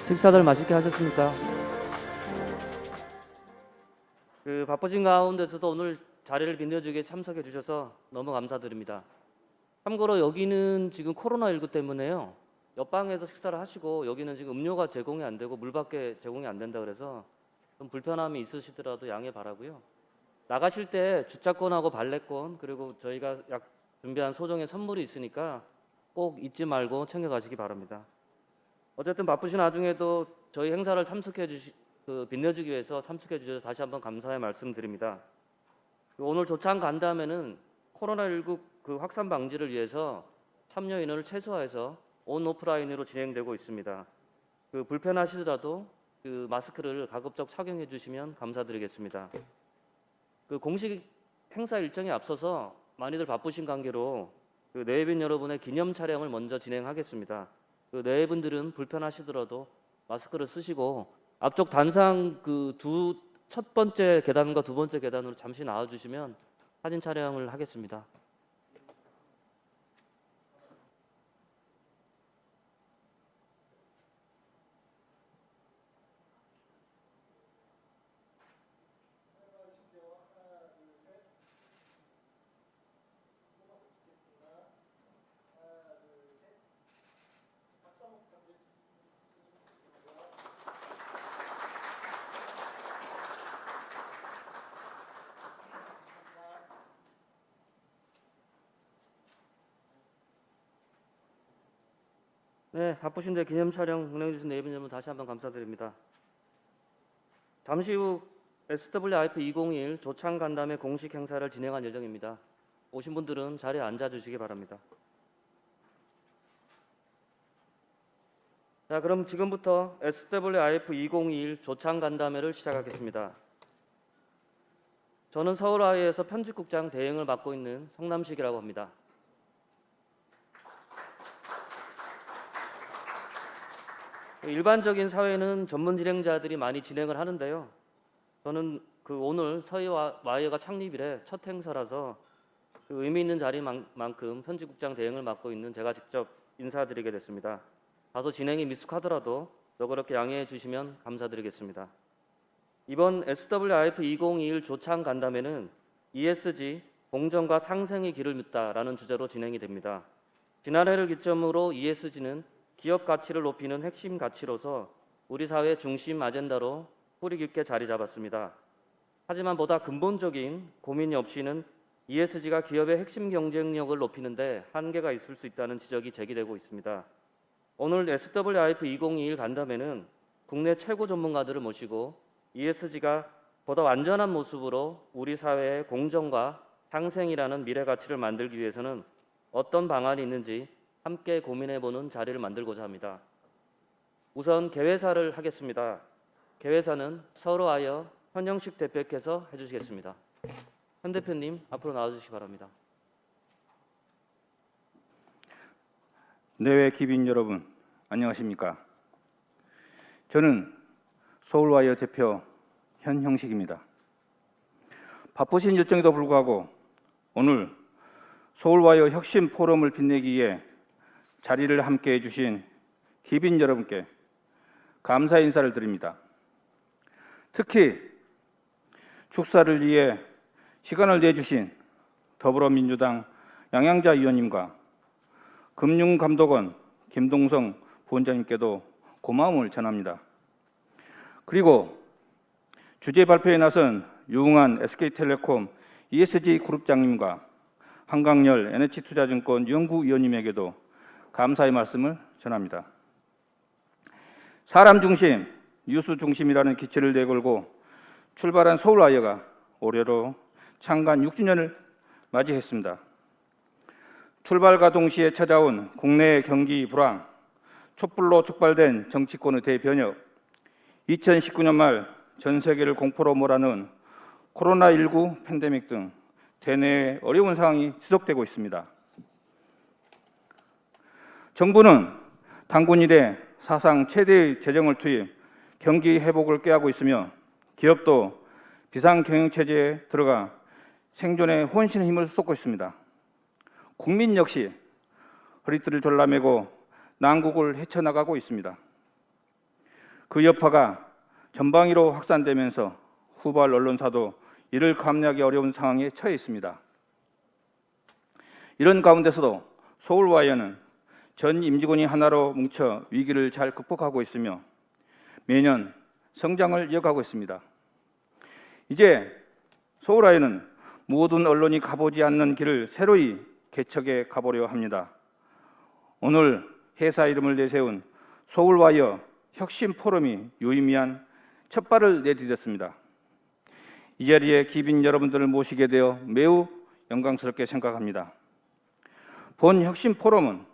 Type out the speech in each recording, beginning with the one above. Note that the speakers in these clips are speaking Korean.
식사들 맛있게 하셨습니까? 바쁘신 가운데서도 오늘 자리를 빛내주게 참석해 주셔서 너무 감사드립니다. 참고로 여기는 지금 코로나19 때문에요. 옆방에서 식사를 하시고 여기는 지금 음료가 제공이 안 되고 물밖에 제공이 안 된다 그래서 좀 불편함이 있으시더라도 양해 바라고요. 나가실 때 주차권하고 발레권 그리고 저희가 준비한 소정의 선물이 있으니까 꼭 잊지 말고 챙겨가시기 바랍니다. 어쨌든 바쁘신 와중에도 저희 행사를 빛내주기 위해서 참석해 주셔서 다시 한번 감사의 말씀드립니다. 오늘 조창 간담회는 코로나19 확산 방지를 위해서 참여 인원을 최소화해서 오프라인으로 진행되고 있습니다. 불편하시더라도 마스크를 가급적 착용해 주시면 감사드리겠습니다. 공식 행사 일정에 앞서서 많이들 바쁘신 관계로 내외빈 여러분의 기념 촬영을 먼저 진행하겠습니다. 내외분들은 불편하시더라도 마스크를 쓰시고 앞쪽 단상 첫 번째 계단과 두 번째 계단으로 잠시 나와주시면 사진 촬영을 하겠습니다. 네, 바쁘신데 기념 촬영 응해주신 내빈 여러분 다시 한번 감사드립니다. 잠시 후 SWIF 2021 조창 간담회 공식 행사를 진행할 예정입니다. 오신 분들은 자리에 앉아주시기 바랍니다. 자, 그럼 지금부터 SWIF 2021 조창 간담회를 시작하겠습니다. 저는 서울아이에서 편집국장 대행을 맡고 있는 성남식이라고 합니다. 일반적인 사회는 전문 진행자들이 많이 진행을 하는데요. 저는 오늘 서희와이어가 창립 이래 첫 행사라서 의미 있는 자리만큼 편집국장 대행을 맡고 있는 제가 직접 인사드리게 됐습니다. 다소 진행이 미숙하더라도 너그럽게 양해해 주시면 감사드리겠습니다. 이번 SWIF 2021 조창 간담회는 ESG, 공정과 상생의 길을 묻다라는 주제로 진행이 됩니다. 지난해를 기점으로 ESG는 기업 가치를 높이는 핵심 가치로서 우리 사회 중심 아젠다로 뿌리 깊게 자리 잡았습니다. 하지만 보다 근본적인 고민이 없이는 ESG가 기업의 핵심 경쟁력을 높이는 데 한계가 있을 수 있다는 지적이 제기되고 있습니다. 오늘 SWIF 2021 간담회는 국내 최고 전문가들을 모시고 ESG가 보다 완전한 모습으로 우리 사회의 공정과 상생이라는 미래 가치를 만들기 위해서는 어떤 방안이 있는지 함께 고민해보는 자리를 만들고자 합니다. 우선 개회사를 하겠습니다. 개회사는 서울아이어 현영식 대표께서 해주시겠습니다. 현 대표님 앞으로 나와주시기 바랍니다. 내외 기빈 여러분 안녕하십니까? 저는 서울와이어 대표 현형식입니다. 바쁘신 일정에도 불구하고 오늘 서울와이어 혁신 포럼을 빛내기 위해 자리를 함께 해주신 기빈 여러분께 감사 인사를 드립니다. 특히 축사를 위해 시간을 내주신 더불어민주당 양양자 의원님과 금융감독원 김동성 부원장님께도 고마움을 전합니다. 그리고 주제 발표에 나선 유흥한 SK텔레콤 ESG 그룹장님과 한강열 NH투자증권 연구위원님에게도 감사의 말씀을 전합니다. 사람 중심, 뉴스 중심이라는 기치를 내걸고 출발한 서울아이어가 올해로 창간 6주년을 맞이했습니다. 출발과 동시에 찾아온 국내 경기 불황, 촛불로 촉발된 정치권의 대변혁, 2019년 말 전 세계를 공포로 몰아넣은 코로나19 팬데믹 등 대내의 어려운 상황이 지속되고 있습니다. 정부는 당군 이래 사상 최대의 재정을 투입, 경기 회복을 꾀하고 있으며 기업도 비상경영체제에 들어가 생존에 혼신의 힘을 쏟고 있습니다. 국민 역시 허리띠를 졸라매고 난국을 헤쳐나가고 있습니다. 그 여파가 전방위로 확산되면서 후발 언론사도 이를 감내하기 어려운 상황에 처해 있습니다. 이런 가운데서도 서울와이어는 전 임직원이 하나로 뭉쳐 위기를 잘 극복하고 있으며 매년 성장을 이어가고 있습니다. 이제 서울와이어는 모든 언론이 가보지 않는 길을 새로이 개척해 가보려 합니다. 오늘 회사 이름을 내세운 서울와이어 혁신 포럼이 유의미한 첫 발을 내디뎠습니다. 이 자리에 기빈 여러분들을 모시게 되어 매우 영광스럽게 생각합니다. 본 혁신 포럼은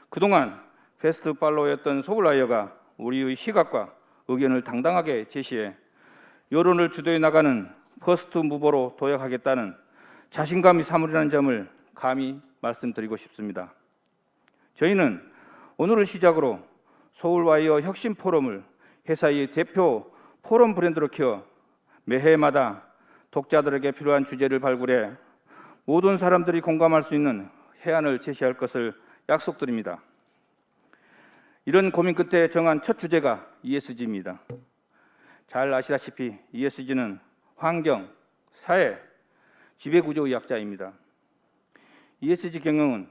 그동안 베스트 팔로우였던 서울와이어가 우리의 시각과 의견을 당당하게 제시해 여론을 주도해 나가는 퍼스트 무버로 도약하겠다는 자신감이 사물이라는 점을 감히 말씀드리고 싶습니다. 저희는 오늘을 시작으로 서울와이어 혁신 포럼을 회사의 대표 포럼 브랜드로 키워 매해마다 독자들에게 필요한 주제를 발굴해 모든 사람들이 공감할 수 있는 해안을 제시할 것을 약속드립니다. 이런 고민 끝에 정한 첫 주제가 ESG입니다. 잘 아시다시피 ESG는 환경, 사회, 지배구조의 약자입니다. ESG 경영은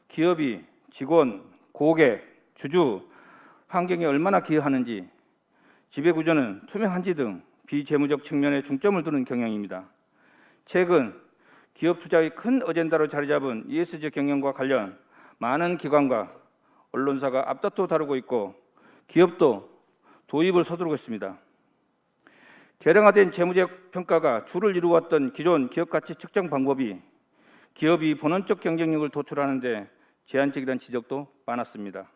기업이 직원, 고객, 주주, 환경에 얼마나 기여하는지, 지배구조는 투명한지 등 비재무적 측면에 중점을 두는 경영입니다. 최근 기업 투자의 큰 어젠다로 자리 잡은 ESG 경영과 관련 많은 기관과 언론사가 앞다투어 다루고 있고 기업도 도입을 서두르고 있습니다. 개량화된 재무적 평가가 주를 이루었던 기존 기업가치 측정 방법이 기업이 본원적 경쟁력을 도출하는 데 제한적이라는 지적도 많았습니다.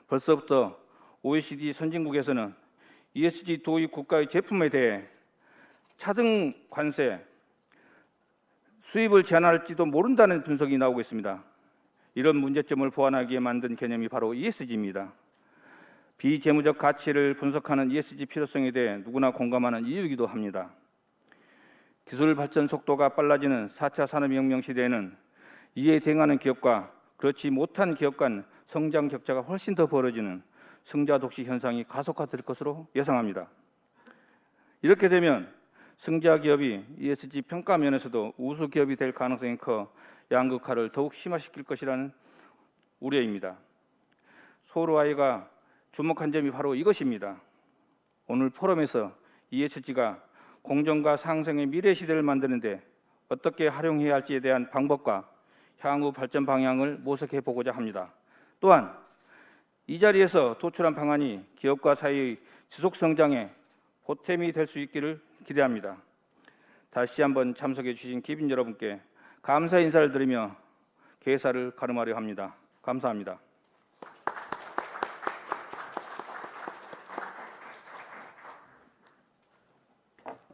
벌써부터 OECD 선진국에서는 ESG 도입 국가의 제품에 대해 차등 관세, 수입을 제한할지도 모른다는 분석이 나오고 있습니다. 이런 문제점을 보완하기 위해 만든 개념이 바로 ESG입니다. 비재무적 가치를 분석하는 ESG 필요성에 대해 누구나 공감하는 이유이기도 합니다. 기술 발전 속도가 빨라지는 4차 산업혁명 시대에는 이에 대응하는 기업과 그렇지 못한 기업 간 성장 격차가 훨씬 더 벌어지는 승자 독식 현상이 가속화될 것으로 예상합니다. 이렇게 되면 승자 기업이 ESG 평가 면에서도 우수 기업이 될 가능성이 커 양극화를 더욱 심화시킬 것이라는 우려입니다. 서울와이어가 주목한 점이 바로 이것입니다. 오늘 포럼에서 ESG가 공정과 상생의 미래 시대를 만드는데 어떻게 활용해야 할지에 대한 방법과 향후 발전 방향을 모색해 보고자 합니다. 또한 이 자리에서 도출한 방안이 기업과 사회의 지속 성장에 보탬이 될 수 있기를 기대합니다. 다시 한번 참석해 주신 기빈 여러분께 감사 인사를 드리며 개사를 가름하려 합니다. 감사합니다.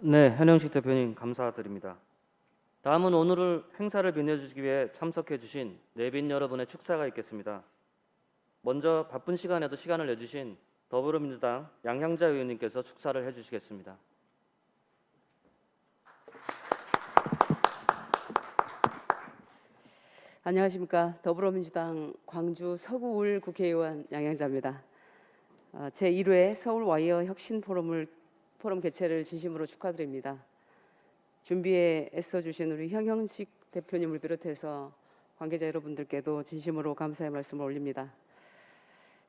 네, 현영식 대표님 감사드립니다. 다음은 오늘 행사를 빛내주시기 위해 참석해 주신 내빈 여러분의 축사가 있겠습니다. 먼저 바쁜 시간에도 시간을 내주신 더불어민주당 양향자 의원님께서 축사를 해주시겠습니다. 안녕하십니까. 더불어민주당 광주 서구울 국회의원 양향자입니다. 제1회 서울와이어 혁신 포럼 개최를 진심으로 축하드립니다. 준비에 애써주신 우리 현영식 대표님을 비롯해서 관계자 여러분들께도 진심으로 감사의 말씀을 올립니다.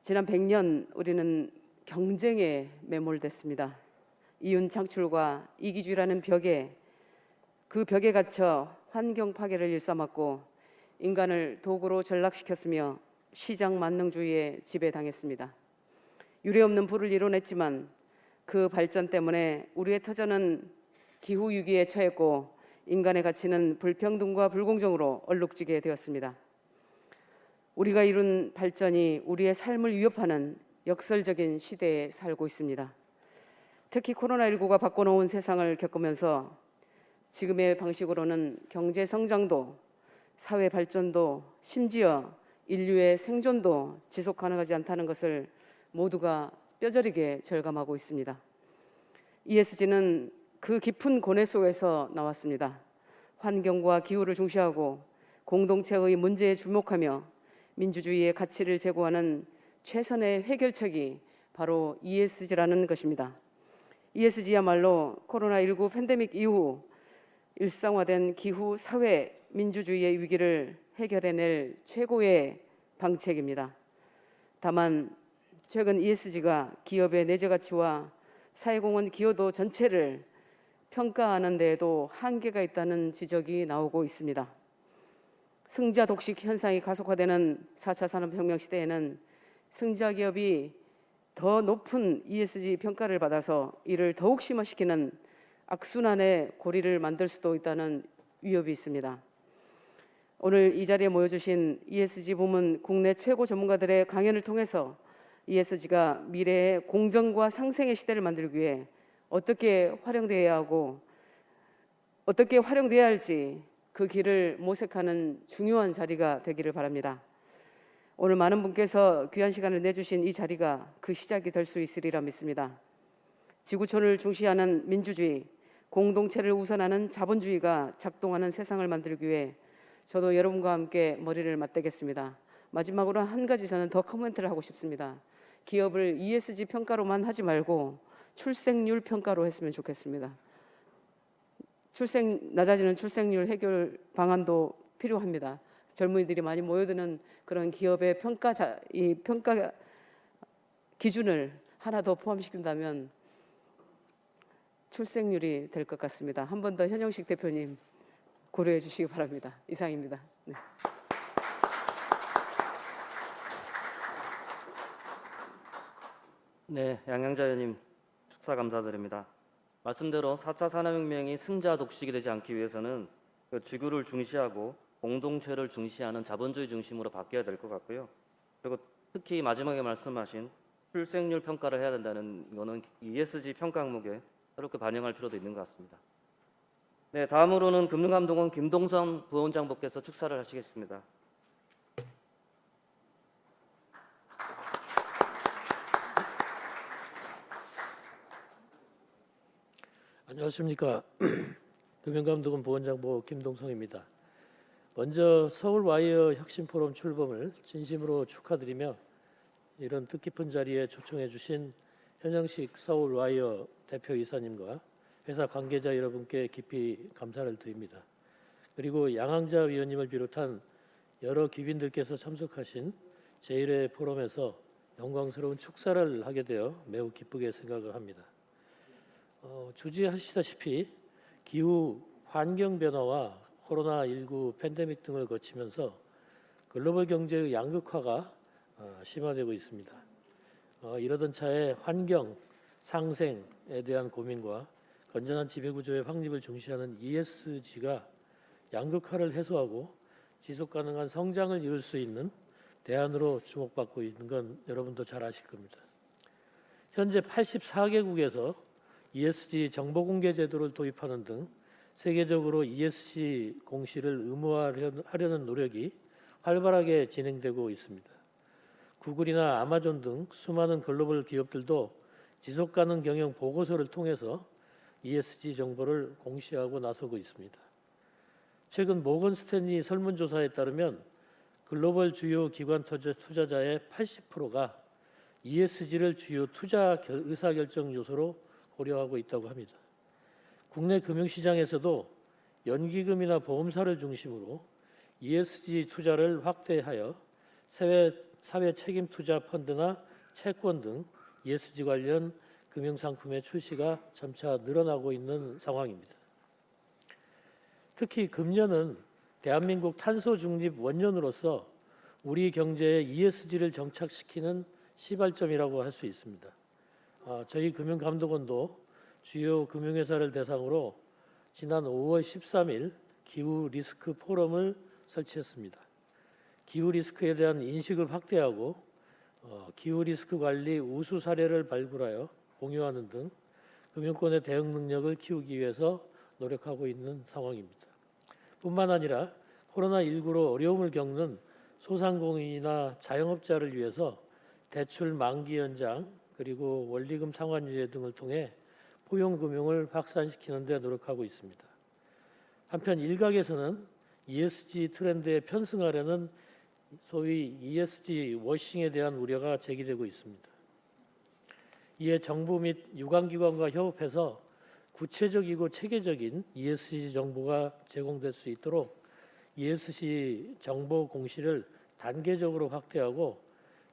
지난 100년 우리는 경쟁에 매몰됐습니다. 이윤 창출과 이기주의라는 그 벽에 갇혀 환경 파괴를 일삼았고 인간을 도구로 전락시켰으며 시장 만능주의에 지배당했습니다. 유례없는 부를 이뤄냈지만 그 발전 때문에 우리의 터전은 기후위기에 처했고 인간의 가치는 불평등과 불공정으로 얼룩지게 되었습니다. 우리가 이룬 발전이 우리의 삶을 위협하는 역설적인 시대에 살고 있습니다. 특히 코로나19가 바꿔놓은 세상을 겪으면서 지금의 방식으로는 경제 성장도, 사회 발전도, 심지어 인류의 생존도 지속 가능하지 않다는 것을 모두가 뼈저리게 절감하고 있습니다. ESG는 그 깊은 고뇌 속에서 나왔습니다. 환경과 기후를 중시하고 공동체의 문제에 주목하며 민주주의의 가치를 제고하는 최선의 해결책이 바로 ESG라는 것입니다. ESG야말로 코로나19 팬데믹 이후 일상화된 기후 사회 민주주의의 위기를 해결해낼 최고의 방책입니다. 다만 최근 ESG가 기업의 내재 가치와 사회공헌 기여도 전체를 평가하는 데에도 한계가 있다는 지적이 나오고 있습니다. 승자 독식 현상이 가속화되는 4차 산업혁명 시대에는 승자 기업이 더 높은 ESG 평가를 받아서 이를 더욱 심화시키는 악순환의 고리를 만들 수도 있다는 위협이 있습니다. 오늘 이 자리에 모여주신 ESG 부문 국내 최고 전문가들의 강연을 통해서 ESG가 미래의 공정과 상생의 시대를 만들기 위해 어떻게 활용되어야 하고 어떻게 활용돼야 할지 그 길을 모색하는 중요한 자리가 되기를 바랍니다. 오늘 많은 분께서 귀한 시간을 내주신 이 자리가 그 시작이 될 수 있으리라 믿습니다. 지구촌을 중시하는 민주주의, 공동체를 우선하는 자본주의가 작동하는 세상을 만들기 위해 저도 여러분과 함께 머리를 맞대겠습니다. 마지막으로 한 가지 저는 더 코멘트를 하고 싶습니다. 기업을 ESG 평가로만 하지 말고 출생률 평가로 했으면 좋겠습니다. 낮아지는 출생률 해결 방안도 필요합니다. 젊은이들이 많이 모여드는 그런 기업의 평가 기준을 하나 더 포함시킨다면 출생률이 될 것 같습니다. 한 번 더 현영식 대표님 고려해 주시기 바랍니다. 이상입니다. 네. 네, 양양자 의원님 축사 감사드립니다. 말씀대로 4차 산업혁명이 승자 독식이 되지 않기 위해서는 그 지구를 중시하고 공동체를 중시하는 자본주의 중심으로 바뀌어야 될 것 같고요. 그리고 특히 마지막에 말씀하신 출생률 평가를 해야 된다는 거는 ESG 평가 항목에 새롭게 반영할 필요도 있는 것 같습니다. 네, 다음으로는 금융감독원 김동선 부원장님께서 축사를 하시겠습니다. 안녕하십니까. 금융감독원 부원장보 김동성입니다. 먼저 서울와이어 혁신포럼 출범을 진심으로 축하드리며 이런 뜻깊은 자리에 초청해 주신 현영식 서울와이어 대표이사님과 회사 관계자 여러분께 깊이 감사를 드립니다. 그리고 양항자 위원님을 비롯한 여러 귀빈들께서 참석하신 제1회 포럼에서 영광스러운 축사를 하게 되어 매우 기쁘게 생각을 합니다. 주지하시다시피 기후 환경 변화와 코로나19 팬데믹 등을 거치면서 글로벌 경제의 양극화가 심화되고 있습니다. 이러던 차에 환경, 상생에 대한 고민과 건전한 지배구조의 확립을 중시하는 ESG가 양극화를 해소하고 지속가능한 성장을 이룰 수 있는 대안으로 주목받고 있는 건 여러분도 잘 아실 겁니다. 현재 84개국에서 ESG 정보공개 제도를 도입하는 등 세계적으로 ESG 공시를 의무화하려는 노력이 활발하게 진행되고 있습니다. 구글이나 아마존 등 수많은 글로벌 기업들도 지속가능 경영 보고서를 통해서 ESG 정보를 공시하고 나서고 있습니다. 최근 모건 스탠리 설문조사에 따르면 글로벌 주요 기관 투자자의 80%가 ESG를 주요 투자 의사결정 요소로 고려하고 있다고 합니다. 국내 금융시장에서도 연기금이나 보험사를 중심으로 ESG 투자를 확대하여 사회 책임 투자 펀드나 채권 등 ESG 관련 금융상품의 출시가 점차 늘어나고 있는 상황입니다. 특히 금년은 대한민국 탄소 중립 원년으로서 우리 경제에 ESG를 정착시키는 시발점이라고 할 수 있습니다. 저희 금융감독원도 주요 금융회사를 대상으로 지난 5월 13일 기후 리스크 포럼을 설치했습니다. 기후 리스크에 대한 인식을 확대하고 기후 리스크 관리 우수 사례를 발굴하여 공유하는 등 금융권의 대응 능력을 키우기 위해서 노력하고 있는 상황입니다. 뿐만 아니라 코로나19로 어려움을 겪는 소상공인이나 자영업자를 위해서 대출 만기 연장 그리고 원리금 상환유예 등을 통해 포용금융을 확산시키는 데 노력하고 있습니다. 한편 일각에서는 ESG 트렌드에 편승하려는 소위 ESG 워싱에 대한 우려가 제기되고 있습니다. 이에 정부 및 유관기관과 협업해서 구체적이고 체계적인 ESG 정보가 제공될 수 있도록 ESG 정보 공시를 단계적으로 확대하고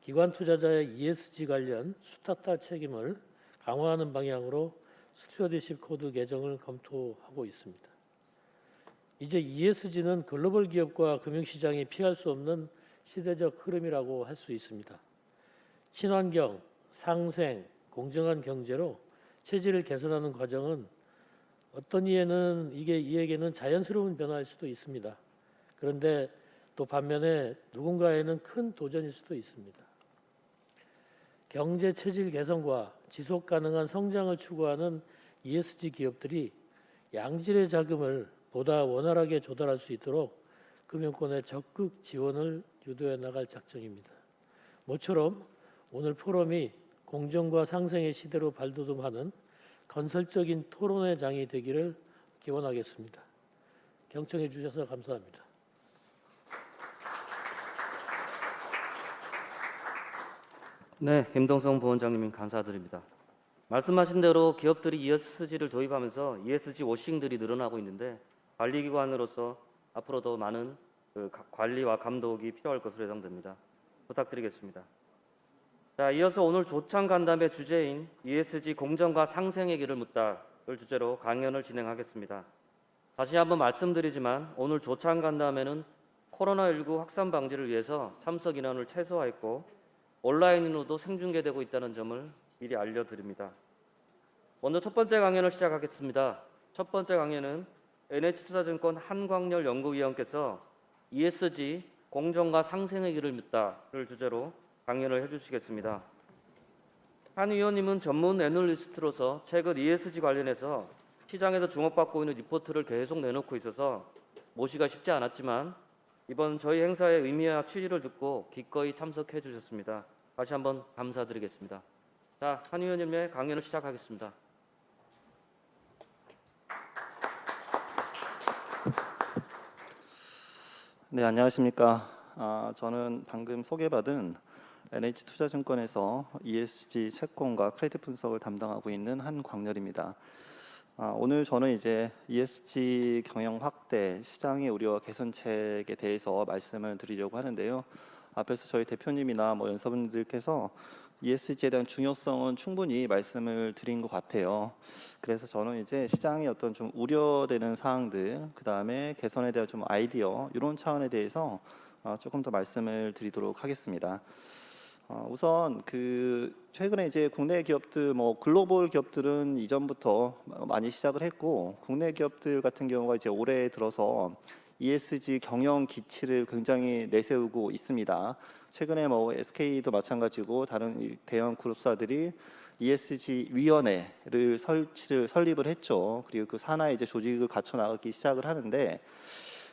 기관 투자자의 ESG 관련 수타타 책임을 강화하는 방향으로 스튜어디십 코드 개정을 검토하고 있습니다. 이제 ESG는 글로벌 기업과 금융시장이 피할 수 없는 시대적 흐름이라고 할 수 있습니다. 친환경, 상생, 공정한 경제로 체질을 개선하는 과정은 어떤 이에게는 자연스러운 변화일 수도 있습니다. 그런데 또 반면에 누군가에는 큰 도전일 수도 있습니다. 경제 체질 개선과 지속 가능한 성장을 추구하는 ESG 기업들이 양질의 자금을 보다 원활하게 조달할 수 있도록 금융권의 적극 지원을 유도해 나갈 작정입니다. 모처럼 오늘 포럼이 공정과 상생의 시대로 발돋움하는 건설적인 토론의 장이 되기를 기원하겠습니다. 경청해 주셔서 감사합니다. 네, 김동성 부원장님 감사드립니다. 말씀하신 대로 기업들이 ESG를 도입하면서 ESG 워싱들이 늘어나고 있는데 관리기관으로서 앞으로 더 많은 관리와 감독이 필요할 것으로 예상됩니다. 부탁드리겠습니다. 자, 이어서 오늘 조창 간담회 주제인 ESG 공정과 상생의 길을 묻다를 주제로 강연을 진행하겠습니다. 다시 한번 말씀드리지만 오늘 조창 간담회는 코로나19 확산 방지를 위해서 참석 인원을 최소화했고 온라인으로도 생중계되고 있다는 점을 미리 알려드립니다. 먼저 첫 번째 강연을 시작하겠습니다. 첫 번째 강연은 NH투자증권 한광렬 연구위원께서 ESG 공정과 상생의 길을 묻다를 주제로 강연을 해주시겠습니다. 한 위원님은 전문 애널리스트로서 최근 ESG 관련해서 시장에서 주목받고 있는 리포트를 계속 내놓고 있어서 모시기가 쉽지 않았지만 이번 저희 행사의 의미와 취지를 듣고 기꺼이 참석해 주셨습니다. 다시 한번 감사드리겠습니다. 자, 한 위원님의 강연을 시작하겠습니다. 네, 안녕하십니까. 저는 방금 소개받은 NH투자증권에서 ESG 채권과 크레딧 분석을 담당하고 있는 한광렬입니다. 오늘 저는 이제 ESG 경영 확대, 시장의 우려와 개선책에 대해서 말씀을 드리려고 하는데요. 앞에서 저희 대표님이나 연사분들께서 ESG에 대한 중요성은 충분히 말씀을 드린 것 같아요. 그래서 저는 이제 시장의 어떤 좀 우려되는 사항들, 그 다음에 개선에 대한 좀 아이디어 이런 차원에 대해서 조금 더 말씀을 드리도록 하겠습니다. 우선 최근에 이제 국내 기업들, 글로벌 기업들은 이전부터 많이 시작을 했고 국내 기업들 같은 경우가 이제 올해 들어서 ESG 경영 기치를 굉장히 내세우고 있습니다. 최근에 SK도 마찬가지고 다른 대형 그룹사들이 ESG 위원회를 설립을 했죠. 그리고 그 산하에 이제 조직을 갖춰 나가기 시작을 하는데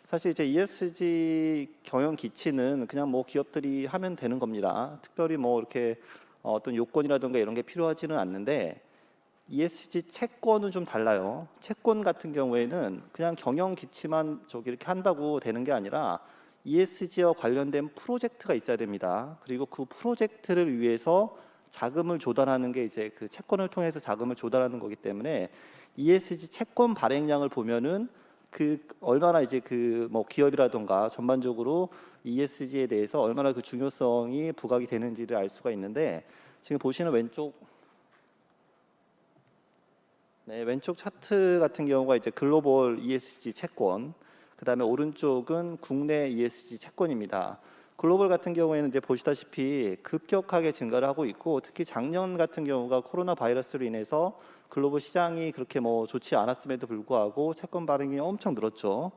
사실 이제 ESG 경영 기치는 그냥 기업들이 하면 되는 겁니다. 특별히 이렇게 어떤 요건이라든가 이런 게 필요하지는 않는데 ESG 채권은 좀 달라요. 채권 같은 경우에는 그냥 경영 기치만 이렇게 한다고 되는 게 아니라 ESG와 관련된 프로젝트가 있어야 됩니다. 그리고 그 프로젝트를 위해서 자금을 조달하는 게 이제 그 채권을 통해서 자금을 조달하는 거기 때문에 ESG 채권 발행량을 보면은 얼마나 이제 기업이라든가 전반적으로 ESG에 대해서 얼마나 그 중요성이 부각이 되는지를 알 수가 있는데 지금 보시는 왼쪽 차트 같은 경우가 이제 글로벌 ESG 채권, 그다음에 오른쪽은 국내 ESG 채권입니다. 글로벌 같은 경우에는 이제 보시다시피 급격하게 증가를 하고 있고 특히 작년 같은 경우가 코로나 바이러스로 인해서 글로벌 시장이 그렇게 좋지 않았음에도 불구하고 채권 발행이 엄청 늘었죠.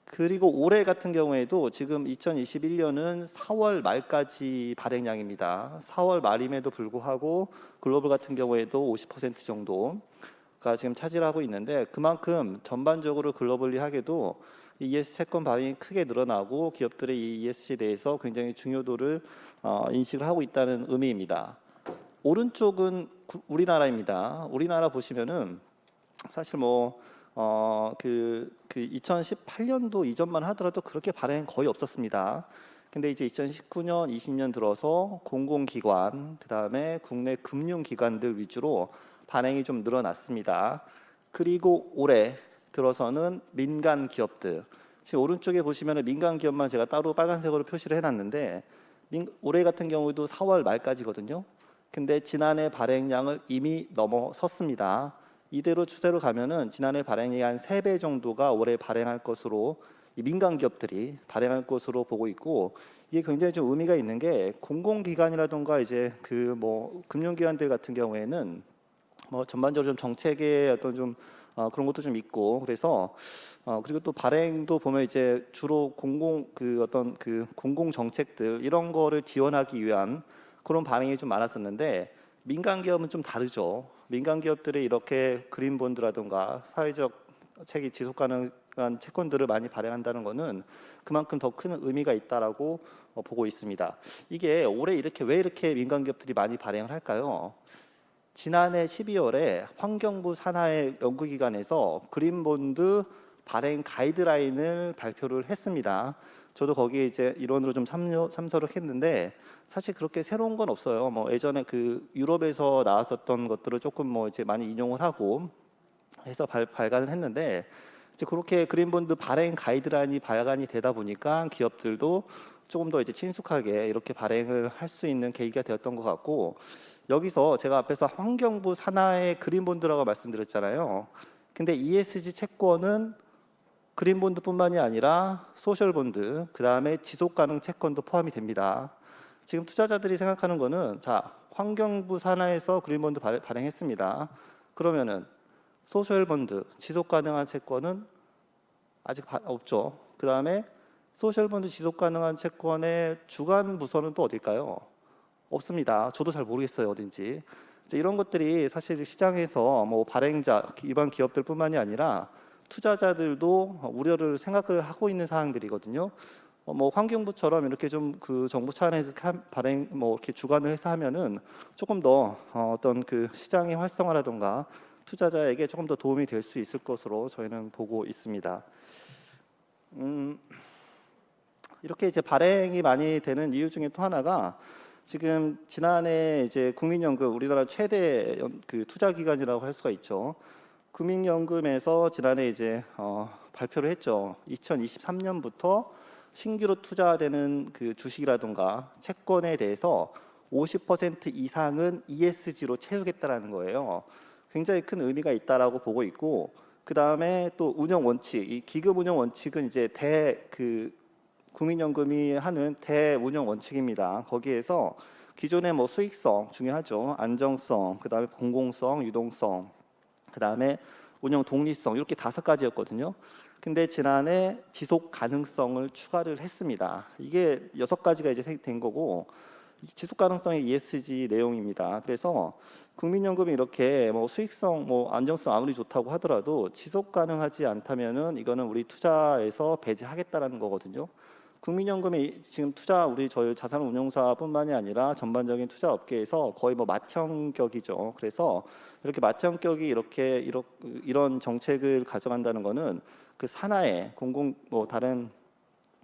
그리고 올해 같은 경우에도 지금 2021년은 4월 말까지 발행량입니다. 4월 말임에도 불구하고 글로벌 같은 경우에도 50% 정도가 지금 차지하고 있는데 그만큼 전반적으로 글로벌리 하게도 ESG 채권 발행이 크게 늘어나고 기업들의 이 ESG에 대해서 굉장히 중요도를 인식을 하고 있다는 의미입니다. 오른쪽은 우리나라입니다. 우리나라 보시면은 사실 2018년도 이전만 하더라도 그렇게 발행 거의 없었습니다. 근데 이제 2019년, 20년 들어서 공공기관, 그다음에 국내 금융기관들 위주로 발행이 좀 늘어났습니다. 그리고 올해 들어서는 민간 기업들. 지금 오른쪽에 보시면 민간 기업만 제가 따로 빨간색으로 표시를 해놨는데 올해 같은 경우도 4월 말까지거든요. 근데 지난해 발행량을 이미 넘어섰습니다. 이대로 추세로 가면은 지난해 발행량이 한 3배 정도가 올해 발행할 것으로 이 민간 기업들이 발행할 것으로 보고 있고, 이게 굉장히 좀 의미가 있는 게 공공기관이라든가 이제 그 뭐 금융기관들 같은 경우에는 뭐 전반적으로 좀 정책의 어떤 좀 그런 것도 좀 있고, 그래서 그리고 또 발행도 보면 이제 주로 공공 정책들 이런 거를 지원하기 위한 그런 발행이 좀 많았었는데, 민간 기업은 좀 다르죠. 민간 기업들이 이렇게 그린 본드라든가 사회적 책이 지속 가능한 채권들을 많이 발행한다는 것은 그만큼 더 큰 의미가 있다라고 보고 있습니다. 이게 올해 왜 이렇게 민간 기업들이 많이 발행을 할까요? 지난해 12월에 환경부 산하의 연구기관에서 그린본드 발행 가이드라인을 발표를 했습니다. 저도 거기에 이제 일원으로 좀 참석을 했는데, 사실 그렇게 새로운 건 없어요. 뭐 예전에 그 유럽에서 나왔었던 것들을 조금 뭐 이제 많이 인용을 하고 해서 발간을 했는데, 이제 그렇게 그린본드 발행 가이드라인이 발간이 되다 보니까 기업들도 조금 더 이제 친숙하게 이렇게 발행을 할 수 있는 계기가 되었던 것 같고, 여기서 제가 앞에서 환경부 산하의 그린본드라고 말씀드렸잖아요. 근데 ESG 채권은 그린본드뿐만이 아니라 소셜본드, 그 다음에 지속가능 채권도 포함이 됩니다. 지금 투자자들이 생각하는 거는, 자, 환경부 산하에서 그린본드 발행했습니다. 그러면은 소셜본드, 지속가능한 채권은 아직 없죠. 그 다음에 소셜본드 지속가능한 채권의 주관 부서는 또 어딜까요? 없습니다. 저도 잘 모르겠어요, 어딘지. 이제 이런 것들이 사실 시장에서 뭐 발행자, 일반 기업들뿐만이 아니라 투자자들도 우려를 생각을 하고 있는 사항들이거든요. 뭐 환경부처럼 이렇게 좀 그 정부 차원에서 발행 뭐 이렇게 주관을 해서 하면은 조금 더 어떤 그 시장의 활성화라든가 투자자에게 조금 더 도움이 될 수 있을 것으로 저희는 보고 있습니다. 이렇게 이제 발행이 많이 되는 이유 중에 또 하나가, 지금 지난해 이제 국민연금, 우리나라 최대 그 투자 기관이라고 할 수가 있죠. 국민연금에서 지난해 이제 발표를 했죠. 2023년부터 신규로 투자되는 그 주식이라든가 채권에 대해서 50% 이상은 ESG로 채우겠다라는 거예요. 굉장히 큰 의미가 있다라고 보고 있고, 그 다음에 또 운영 원칙, 이 기금 운영 원칙은 이제 국민연금이 하는 대운영 원칙입니다. 거기에서 기존의 뭐 수익성 중요하죠. 안정성, 그 다음에 공공성, 유동성, 그 다음에 운영 독립성, 이렇게 5가지였거든요. 근데 지난해 지속 가능성을 추가를 했습니다. 이게 6가지가 이제 된 거고, 지속 가능성의 ESG 내용입니다. 그래서 국민연금이 이렇게 뭐 수익성, 뭐 안정성 아무리 좋다고 하더라도 지속 가능하지 않다면은 이거는 우리 투자에서 배제하겠다라는 거거든요. 국민연금이 지금 저희 자산운용사뿐만이 아니라 전반적인 투자 업계에서 거의 뭐 맏형격이죠. 그래서 이렇게 맏형격이 이런 정책을 가져간다는 거는 그 산하의 다른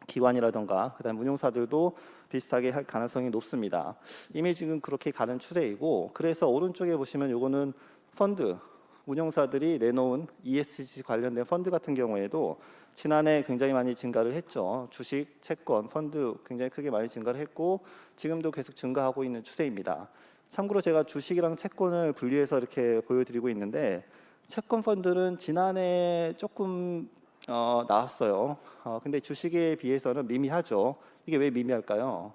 기관이라던가 그다음 운용사들도 비슷하게 할 가능성이 높습니다. 이미 지금 그렇게 가는 추세이고, 그래서 오른쪽에 보시면 요거는 펀드, 운용사들이 내놓은 ESG 관련된 펀드 같은 경우에도 지난해 굉장히 많이 증가를 했죠. 주식, 채권, 펀드 굉장히 크게 많이 증가를 했고 지금도 계속 증가하고 있는 추세입니다. 참고로 제가 주식이랑 채권을 분리해서 이렇게 보여드리고 있는데, 채권 펀드는 지난해 조금 나왔어요. 근데 주식에 비해서는 미미하죠. 이게 왜 미미할까요?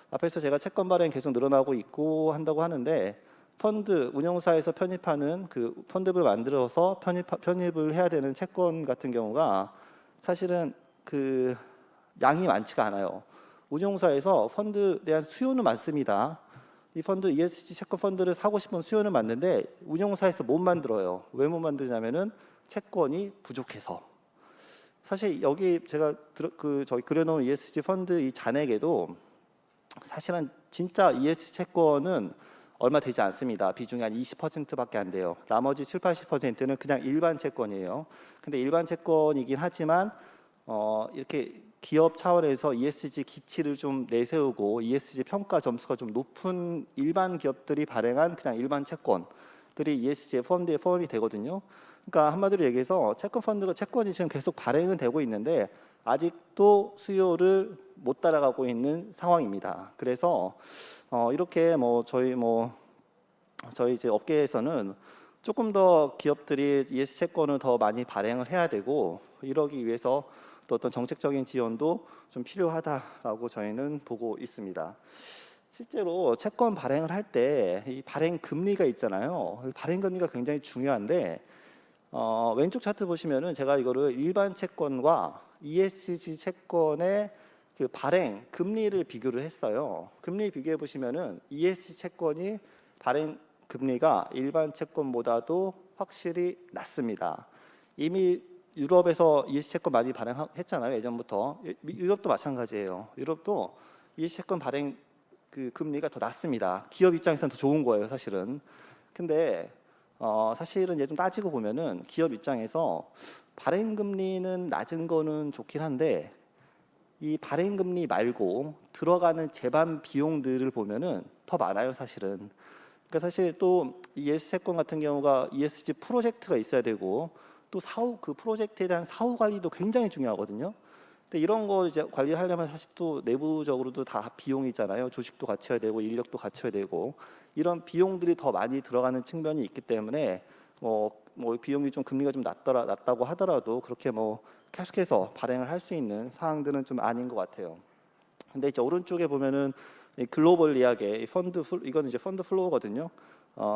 앞에서 제가 채권 발행 계속 늘어나고 있고 한다고 하는데, 펀드 운용사에서 편입하는 그 펀드를 만들어서 편입을 해야 되는 채권 같은 경우가 사실은 그 양이 많지가 않아요. 운용사에서 펀드에 대한 수요는 많습니다. 이 펀드 ESG 채권 펀드를 사고 싶은 수요는 많은데 운용사에서 못 만들어요. 왜 못 만드냐면은 채권이 부족해서. 사실 여기 제가 저기 그려놓은 ESG 펀드 이 잔액에도 사실은 진짜 ESG 채권은 얼마 되지 않습니다. 비중이 한 20%밖에 안 돼요. 나머지 70~80%는 그냥 일반 채권이에요. 근데 일반 채권이긴 하지만 이렇게 기업 차원에서 ESG 기치를 좀 내세우고 ESG 평가 점수가 좀 높은 일반 기업들이 발행한 그냥 일반 채권들이 ESG 펀드에 포함이 되거든요. 그러니까 한마디로 얘기해서 채권이 지금 계속 발행은 되고 있는데 아직도 수요를 못 따라가고 있는 상황입니다. 그래서 이렇게 저희 이제 업계에서는 조금 더 기업들이 ESG 채권을 더 많이 발행을 해야 되고, 이러기 위해서 또 어떤 정책적인 지원도 좀 필요하다라고 저희는 보고 있습니다. 실제로 채권 발행을 할 때 이 발행 금리가 있잖아요. 발행 금리가 굉장히 중요한데 왼쪽 차트 보시면은 제가 이거를 일반 채권과 ESG 채권의 그 발행 금리를 비교를 했어요. 금리 비교해 보시면은 ESG 채권이 발행 금리가 일반 채권보다도 확실히 낮습니다. 이미 유럽에서 ESG 채권 많이 발행했잖아요. 예전부터. 유럽도 마찬가지예요. 유럽도 ESG 채권 발행 그 금리가 더 낮습니다. 기업 입장에서는 더 좋은 거예요, 사실은. 근데 사실은 이제 좀 따지고 보면은 기업 입장에서 발행 금리는 낮은 거는 좋긴 한데 이 발행 금리 말고 들어가는 제반 비용들을 보면은 더 많아요, 사실은. 그러니까 사실 또 ESG 채권 같은 경우가 ESG 프로젝트가 있어야 되고 또 그 프로젝트에 대한 사후 관리도 굉장히 중요하거든요. 근데 이런 거 이제 관리를 하려면 사실 또 내부적으로도 다 비용이잖아요. 조직도 갖춰야 되고 인력도 갖춰야 되고 이런 비용들이 더 많이 들어가는 측면이 있기 때문에 비용이 좀 금리가 좀 낮다고 하더라도 그렇게 계속해서 발행을 할 수 있는 사항들은 좀 아닌 것 같아요. 근데 이제 오른쪽에 보면은 이 글로벌 이야기 이거는 이제 펀드 플로우거든요.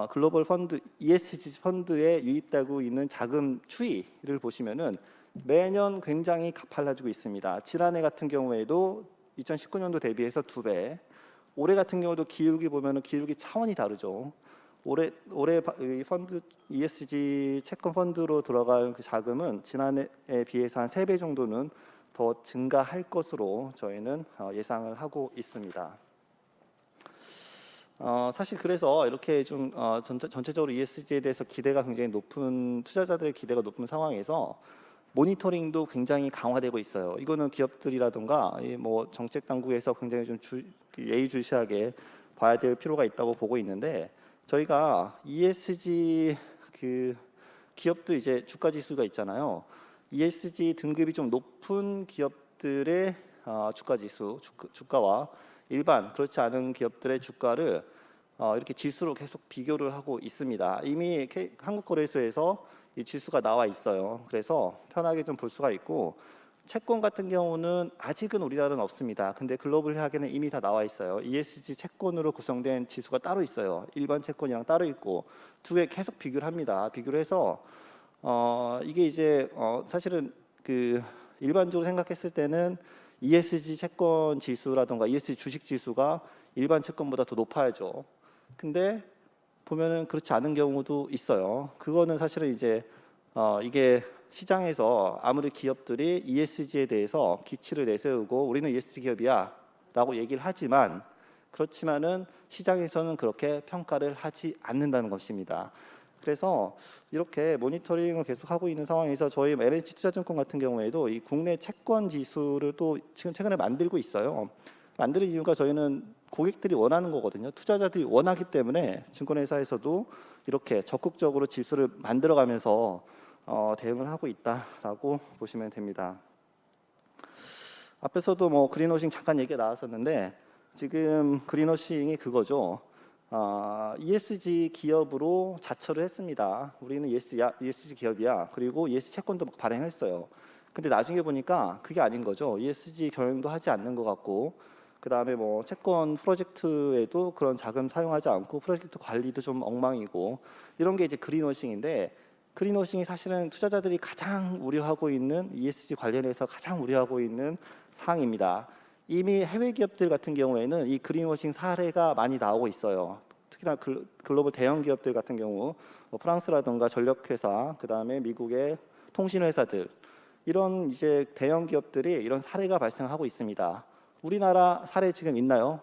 글로벌 펀드 ESG 펀드에 유입되고 있는 자금 추이를 보시면은 매년 굉장히 가팔라지고 있습니다. 지난해 같은 경우에도 2019년도 대비해서 2배. 올해 같은 경우도 기울기 보면은 기울기 차원이 다르죠. 올해 이 펀드 ESG 채권 펀드로 들어갈 그 자금은 지난해에 비해서 한 3배 정도는 더 증가할 것으로 저희는 예상을 하고 있습니다. 사실 그래서 이렇게 좀 전체적으로 ESG에 대해서 기대가 굉장히 높은 투자자들의 기대가 높은 상황에서 모니터링도 굉장히 강화되고 있어요. 이거는 기업들이라든가 정책 당국에서 굉장히 좀 예의주시하게 봐야 될 필요가 있다고 보고 있는데 저희가 ESG 그 기업도 이제 주가 지수가 있잖아요. ESG 등급이 좀 높은 기업들의 주가 지수 주가와 일반 그렇지 않은 기업들의 주가를 이렇게 지수로 계속 비교를 하고 있습니다. 이미 한국거래소에서 이 지수가 나와 있어요. 그래서 편하게 좀 볼 수가 있고 채권 같은 경우는 아직은 우리나라는 없습니다. 근데 글로벌 하게는 이미 다 나와 있어요. ESG 채권으로 구성된 지수가 따로 있어요. 일반 채권이랑 따로 있고 두 개 계속 비교를 합니다. 비교를 해서 이게 이제 사실은 그 일반적으로 생각했을 때는 ESG 채권 지수라든가 ESG 주식 지수가 일반 채권보다 더 높아야죠. 근데 보면은 그렇지 않은 경우도 있어요. 그거는 사실은 이제 이게 시장에서 아무리 기업들이 ESG에 대해서 기치를 내세우고 우리는 ESG 기업이야라고 얘기를 하지만 그렇지만은 시장에서는 그렇게 평가를 하지 않는다는 것입니다. 그래서 이렇게 모니터링을 계속 하고 있는 상황에서 저희 LH투자증권 같은 경우에도 이 국내 채권 지수를 또 지금 최근에 만들고 있어요. 만드는 이유가 저희는 고객들이 원하는 거거든요. 투자자들이 원하기 때문에 증권회사에서도 이렇게 적극적으로 지수를 만들어가면서 대응을 하고 있다라고 보시면 됩니다. 앞에서도 그린워싱 잠깐 얘기가 나왔었는데 지금 그린워싱이 그거죠. ESG 기업으로 자처를 했습니다. 우리는 ESG 기업이야. 그리고 ESG 채권도 발행했어요. 근데 나중에 보니까 그게 아닌 거죠. ESG 경영도 하지 않는 것 같고 그 다음에 채권 프로젝트에도 그런 자금 사용하지 않고 프로젝트 관리도 좀 엉망이고 이런 게 이제 그린워싱인데 그린워싱이 사실은 투자자들이 가장 우려하고 있는 ESG 관련해서 가장 우려하고 있는 사항입니다. 이미 해외 기업들 같은 경우에는 이 그린워싱 사례가 많이 나오고 있어요. 특히나 글로벌 대형 기업들 같은 경우 프랑스라든가 전력회사, 그 다음에 미국의 통신회사들 이런 이제 대형 기업들이 이런 사례가 발생하고 있습니다. 우리나라 사례 지금 있나요?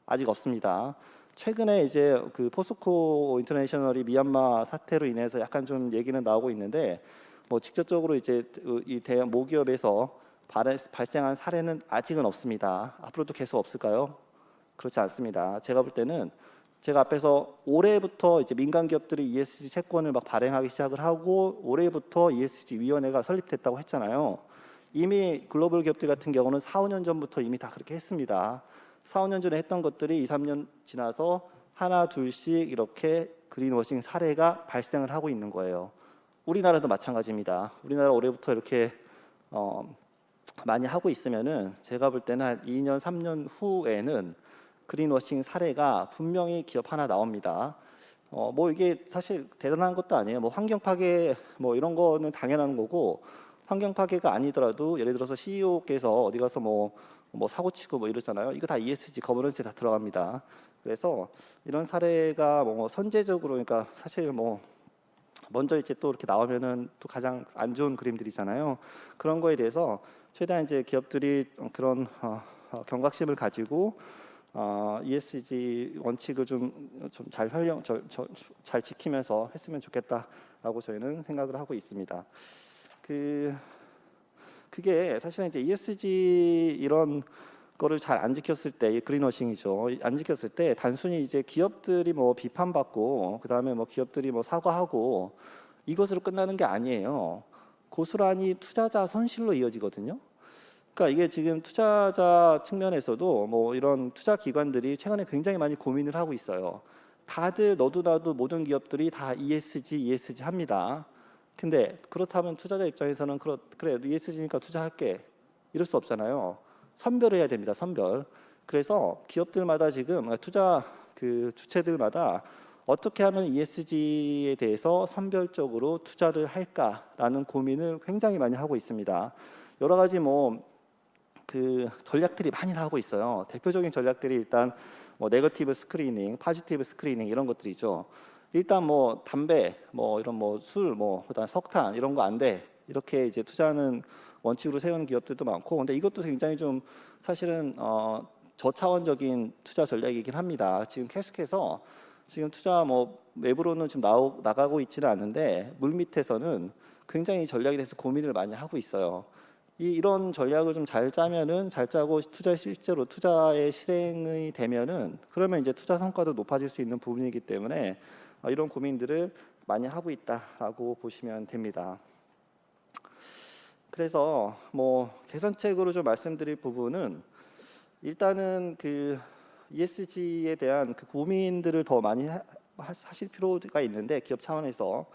아직 없습니다. 최근에 이제 그 포스코 인터내셔널이 미얀마 사태로 인해서 약간 좀 얘기는 나오고 있는데 직접적으로 이제 이 대형 모기업에서 발생한 사례는 아직은 없습니다. 앞으로도 계속 없을까요? 그렇지 않습니다. 제가 볼 때는 제가 앞에서 올해부터 이제 민간 기업들이 ESG 채권을 막 발행하기 시작을 하고 올해부터 ESG 위원회가 설립됐다고 했잖아요. 이미 글로벌 기업들 같은 경우는 4, 5년 전부터 이미 다 그렇게 했습니다. 4, 5년 전에 했던 것들이 2, 3년 지나서 하나 둘씩 이렇게 그린워싱 사례가 발생을 하고 있는 거예요. 우리나라도 마찬가지입니다. 우리나라 올해부터 이렇게 많이 하고 있으면은 제가 볼 때는 한 2년, 3년 후에는 그린워싱 사례가 분명히 기업 하나 나옵니다. 뭐 이게 사실 대단한 것도 아니에요. 뭐 환경 파괴 뭐 이런 거는 당연한 거고 환경 파괴가 아니더라도 예를 들어서 CEO께서 어디 가서 뭐 사고 치고 뭐 이러잖아요. 이거 다 ESG 거버넌스에 다 들어갑니다. 그래서 이런 사례가 뭐 선제적으로 그러니까 사실 뭐 먼저 이제 또 이렇게 나오면은 또 가장 안 좋은 그림들이잖아요. 그런 거에 대해서 최대한 이제 기업들이 그런 경각심을 가지고 ESG 원칙을 좀 잘 지키면서 했으면 좋겠다라고 저희는 생각을 하고 있습니다. 그게 사실은 이제 ESG 이런 거를 잘 안 지켰을 때 그린워싱이죠. 안 지켰을 때 단순히 이제 기업들이 뭐 비판받고 그다음에 뭐 기업들이 뭐 사과하고 이것으로 끝나는 게 아니에요. 고스란히 투자자 손실로 이어지거든요. 그러니까 이게 지금 투자자 측면에서도 뭐 이런 투자 기관들이 최근에 굉장히 많이 고민을 하고 있어요. 다들 너도 나도 모든 기업들이 다 ESG 합니다. 근데 그렇다면 투자자 입장에서는 그래 ESG니까 투자할게 이럴 수 없잖아요. 선별해야 됩니다. 선별. 그래서 기업들마다 지금 투자 그 주체들마다 어떻게 하면 ESG에 대해서 선별적으로 투자를 할까라는 고민을 굉장히 많이 하고 있습니다. 여러 가지 뭐 그 전략들이 많이 나오고 있어요. 대표적인 전략들이 일단 뭐 네거티브 스크리닝, 포지티브 스크리닝 이런 것들이죠. 일단 뭐 담배, 뭐 이런 뭐 술, 뭐 그다음 석탄 이런 거 안 돼. 이렇게 이제 투자하는 원칙으로 세우는 기업들도 많고, 근데 이것도 굉장히 좀 사실은 저차원적인 투자 전략이긴 합니다. 지금 계속해서 지금 투자 뭐 외부로는 지금 나가고 있지는 않는데 물 밑에서는 굉장히 전략에 대해서 고민을 많이 하고 있어요. 이런 전략을 좀 잘 짜면은 잘 짜고 실제로 투자에 실행이 되면은 그러면 이제 투자 성과도 높아질 수 있는 부분이기 때문에 이런 고민들을 많이 하고 있다라고 보시면 됩니다. 그래서 뭐 개선책으로 좀 말씀드릴 부분은 일단은 그 ESG에 대한 그 고민들을 더 많이 하실 필요가 있는데 기업 차원에서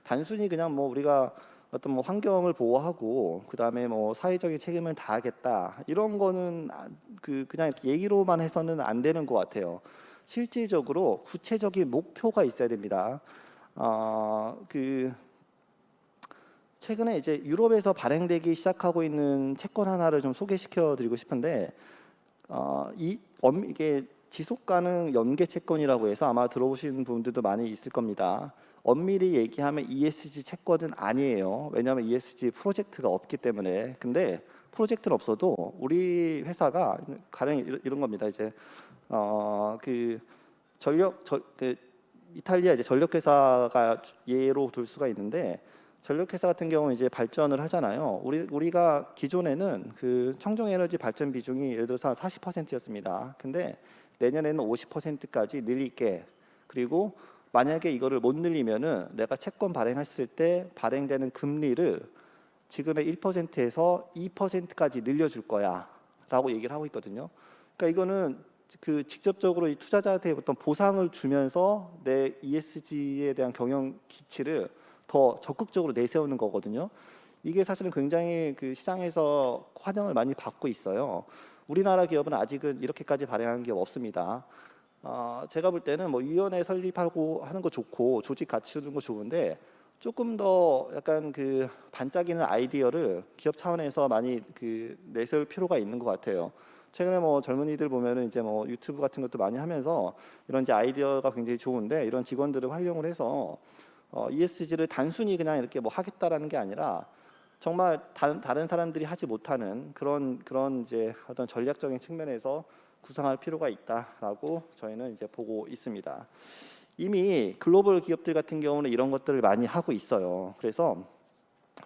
단순히 그냥 뭐 우리가 어떤 뭐 환경을 보호하고 그다음에 뭐 사회적인 책임을 다하겠다 이런 거는 그냥 이렇게 얘기로만 해서는 안 되는 것 같아요. 실질적으로 구체적인 목표가 있어야 됩니다. 최근에 이제 유럽에서 발행되기 시작하고 있는 채권 하나를 좀 소개시켜 드리고 싶은데 이게 지속 가능 연계 채권이라고 해서 아마 들어보신 분들도 많이 있을 겁니다. 엄밀히 얘기하면 ESG 채권은 아니에요. 왜냐하면 ESG 프로젝트가 없기 때문에. 근데 프로젝트는 없어도 우리 회사가 가령 이런 겁니다. 이제 이탈리아 이제 전력 회사가 예로 들 수가 있는데 전력 회사 같은 경우는 이제 발전을 하잖아요. 우리가 기존에는 그 청정 에너지 발전 비중이 예를 들어서 한 40%였습니다. 근데 내년에는 50%까지 늘릴게. 그리고 만약에 이거를 못 늘리면은 내가 채권 발행했을 때 발행되는 금리를 지금의 1%에서 2%까지 늘려줄 거야라고 얘기를 하고 있거든요. 그러니까 이거는 그 직접적으로 이 투자자한테 어떤 보상을 주면서 내 ESG에 대한 경영 기치를 더 적극적으로 내세우는 거거든요. 이게 사실은 굉장히 그 시장에서 환영을 많이 받고 있어요. 우리나라 기업은 아직은 이렇게까지 발행한 기업 없습니다. 제가 볼 때는 뭐 위원회 설립하고 하는 거 좋고 조직 갖추는 거 좋은데 조금 더 약간 그 반짝이는 아이디어를 기업 차원에서 많이 그 내세울 필요가 있는 것 같아요. 최근에 뭐 젊은이들 보면은 이제 뭐 유튜브 같은 것도 많이 하면서 이런 이제 아이디어가 굉장히 좋은데 이런 직원들을 활용을 해서 ESG를 단순히 그냥 이렇게 뭐 하겠다라는 게 아니라 정말 다른 사람들이 하지 못하는 그런 이제 어떤 전략적인 측면에서 구상할 필요가 있다라고 저희는 이제 보고 있습니다. 이미 글로벌 기업들 같은 경우는 이런 것들을 많이 하고 있어요. 그래서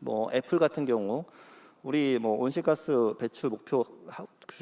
뭐 애플 같은 경우 우리 뭐 온실가스 배출 목표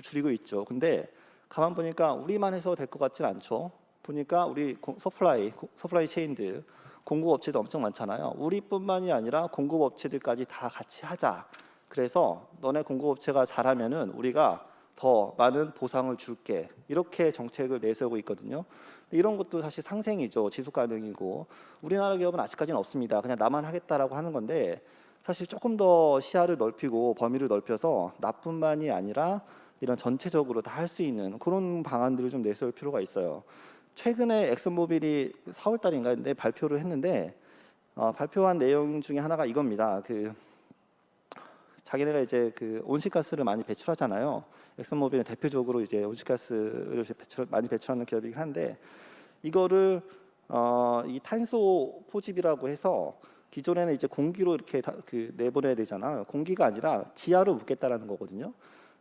줄이고 있죠. 근데 가만 보니까 우리만 해서 될 것 같진 않죠. 보니까 우리 서플라이 체인들 공급업체도 엄청 많잖아요. 우리뿐만이 아니라 공급업체들까지 다 같이 하자. 그래서 너네 공급업체가 잘하면은 우리가 더 많은 보상을 줄게. 이렇게 정책을 내세우고 있거든요. 이런 것도 사실 상생이죠. 지속 가능이고 우리나라 기업은 아직까지는 없습니다. 그냥 나만 하겠다라고 하는 건데 사실 조금 더 시야를 넓히고 범위를 넓혀서 나뿐만이 아니라 이런 전체적으로 다 할 수 있는 그런 방안들을 좀 내세울 필요가 있어요. 최근에 엑슨모빌이 4월 달인가인데 발표를 했는데 발표한 내용 중에 하나가 이겁니다. 자기네가 이제 온실가스를 많이 배출하잖아요. 엑슨모빌은 대표적으로 이제 온실가스를 많이 배출하는 기업이긴 한데 이거를 이 탄소 포집이라고 해서 기존에는 이제 공기로 이렇게 내보내야 되잖아요. 공기가 아니라 지하로 묻겠다라는 거거든요.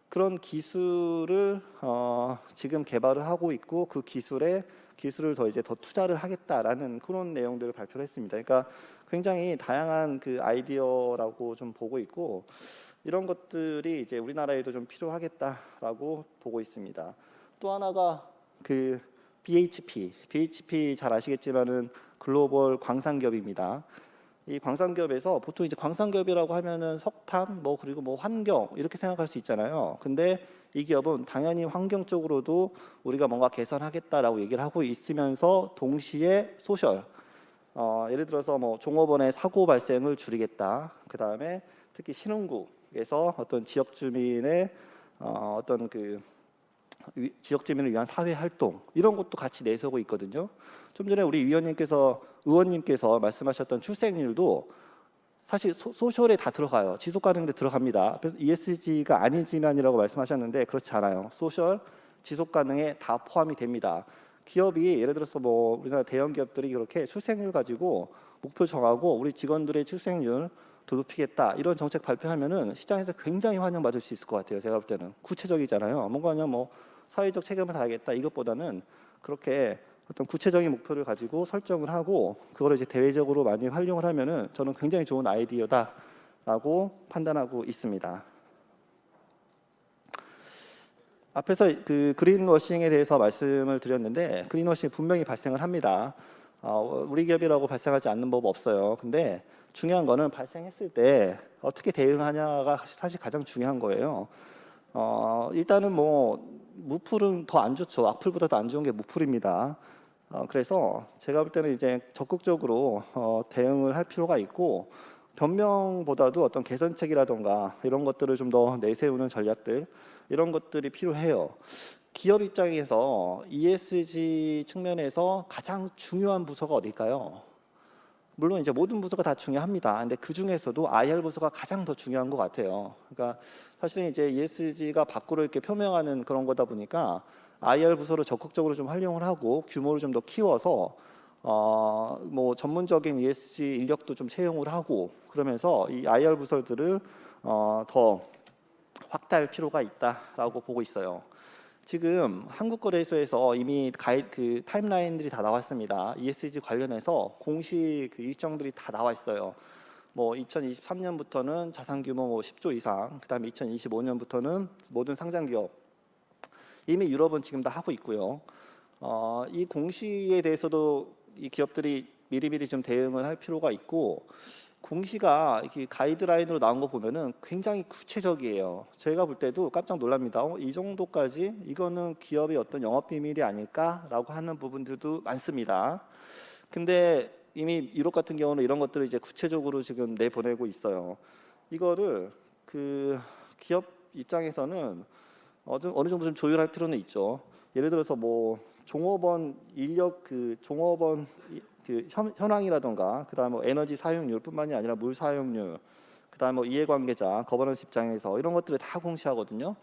그런 기술을 지금 개발을 하고 있고 그 기술을 더 투자를 하겠다라는 그런 내용들을 발표를 했습니다. 그러니까 굉장히 다양한 아이디어라고 좀 보고 있고 이런 것들이 이제 우리나라에도 좀 필요하겠다라고 보고 있습니다. 또 하나가 BHP 잘 아시겠지만은 글로벌 광산기업입니다. 이 광산기업에서 보통 이제 광산기업이라고 하면은 석탄 그리고 환경 이렇게 생각할 수 있잖아요. 근데 이 기업은 당연히 환경적으로도 우리가 뭔가 개선하겠다라고 얘기를 하고 있으면서 동시에 소셜 예를 들어서 종업원의 사고 발생을 줄이겠다. 그다음에 특히 신흥국에서 어떤 지역 주민의 지역 주민을 위한 사회 활동 이런 것도 같이 내세우고 있거든요. 좀 전에 우리 의원님께서 말씀하셨던 출생률도 사실 소셜에 다 들어가요. 지속 가능에 들어갑니다. 그래서 ESG가 아니지만이라고 말씀하셨는데 그렇지 않아요. 소셜, 지속 가능에 다 포함이 됩니다. 기업이 예를 들어서 우리나라 대형 기업들이 그렇게 출생률 가지고 목표 정하고 우리 직원들의 출생률 더 높이겠다 이런 정책 발표하면은 시장에서 굉장히 환영받을 수 있을 것 같아요. 제가 볼 때는 구체적이잖아요. 뭔가 그냥 사회적 책임을 다하겠다 이것보다는 그렇게 어떤 구체적인 목표를 가지고 설정을 하고 그거를 이제 대외적으로 많이 활용을 하면은 저는 굉장히 좋은 아이디어다라고 판단하고 있습니다. 앞에서 그린워싱에 대해서 말씀을 드렸는데 그린워싱이 분명히 발생을 합니다. 우리 기업이라고 발생하지 않는 법 없어요. 근데 중요한 거는 발생했을 때 어떻게 대응하냐가 사실 가장 중요한 거예요. 일단은 무풀은 더 안 좋죠. 악플보다 더 안 좋은 게 무풀입니다. 그래서 제가 볼 때는 이제 적극적으로 대응을 할 필요가 있고 변명보다도 어떤 개선책이라던가 이런 것들을 좀 더 내세우는 전략들 이런 것들이 필요해요. 기업 입장에서 ESG 측면에서 가장 중요한 부서가 어딜까요? 물론 이제 모든 부서가 다 중요합니다. 근데 그 중에서도 IR 부서가 가장 더 중요한 것 같아요. 그러니까 사실은 이제 ESG가 밖으로 이렇게 표명하는 그런 거다 보니까 IR 부서를 적극적으로 좀 활용을 하고 규모를 좀 더 키워서 전문적인 ESG 인력도 좀 채용을 하고 그러면서 이 IR 부서들을 더 확대할 필요가 있다라고 보고 있어요. 지금 한국거래소에서 이미 타임라인들이 다 나왔습니다. ESG 관련해서 공식 일정들이 다 나와 있어요. 2023년부터는 자산 규모 10조 이상, 그다음에 2025년부터는 모든 상장 기업. 이미 유럽은 지금 다 하고 있고요. 이 공시에 대해서도 이 기업들이 미리미리 좀 대응을 할 필요가 있고 공시가 이렇게 가이드라인으로 나온 거 보면은 굉장히 구체적이에요. 저희가 볼 때도 깜짝 놀랍니다. 이 정도까지 이거는 기업의 어떤 영업 비밀이 아닐까라고 하는 부분들도 많습니다. 근데 이미 유럽 같은 경우는 이런 것들을 이제 구체적으로 지금 내보내고 있어요. 이거를 기업 입장에서는 어느 정도 좀 조율할 필요는 있죠. 예를 들어서 종업원 인력 종업원 현황이라던가 그다음 에너지 사용률뿐만이 아니라 물 사용률 그다음 이해관계자 거버넌스 입장에서 이런 것들을 다 공시하거든요.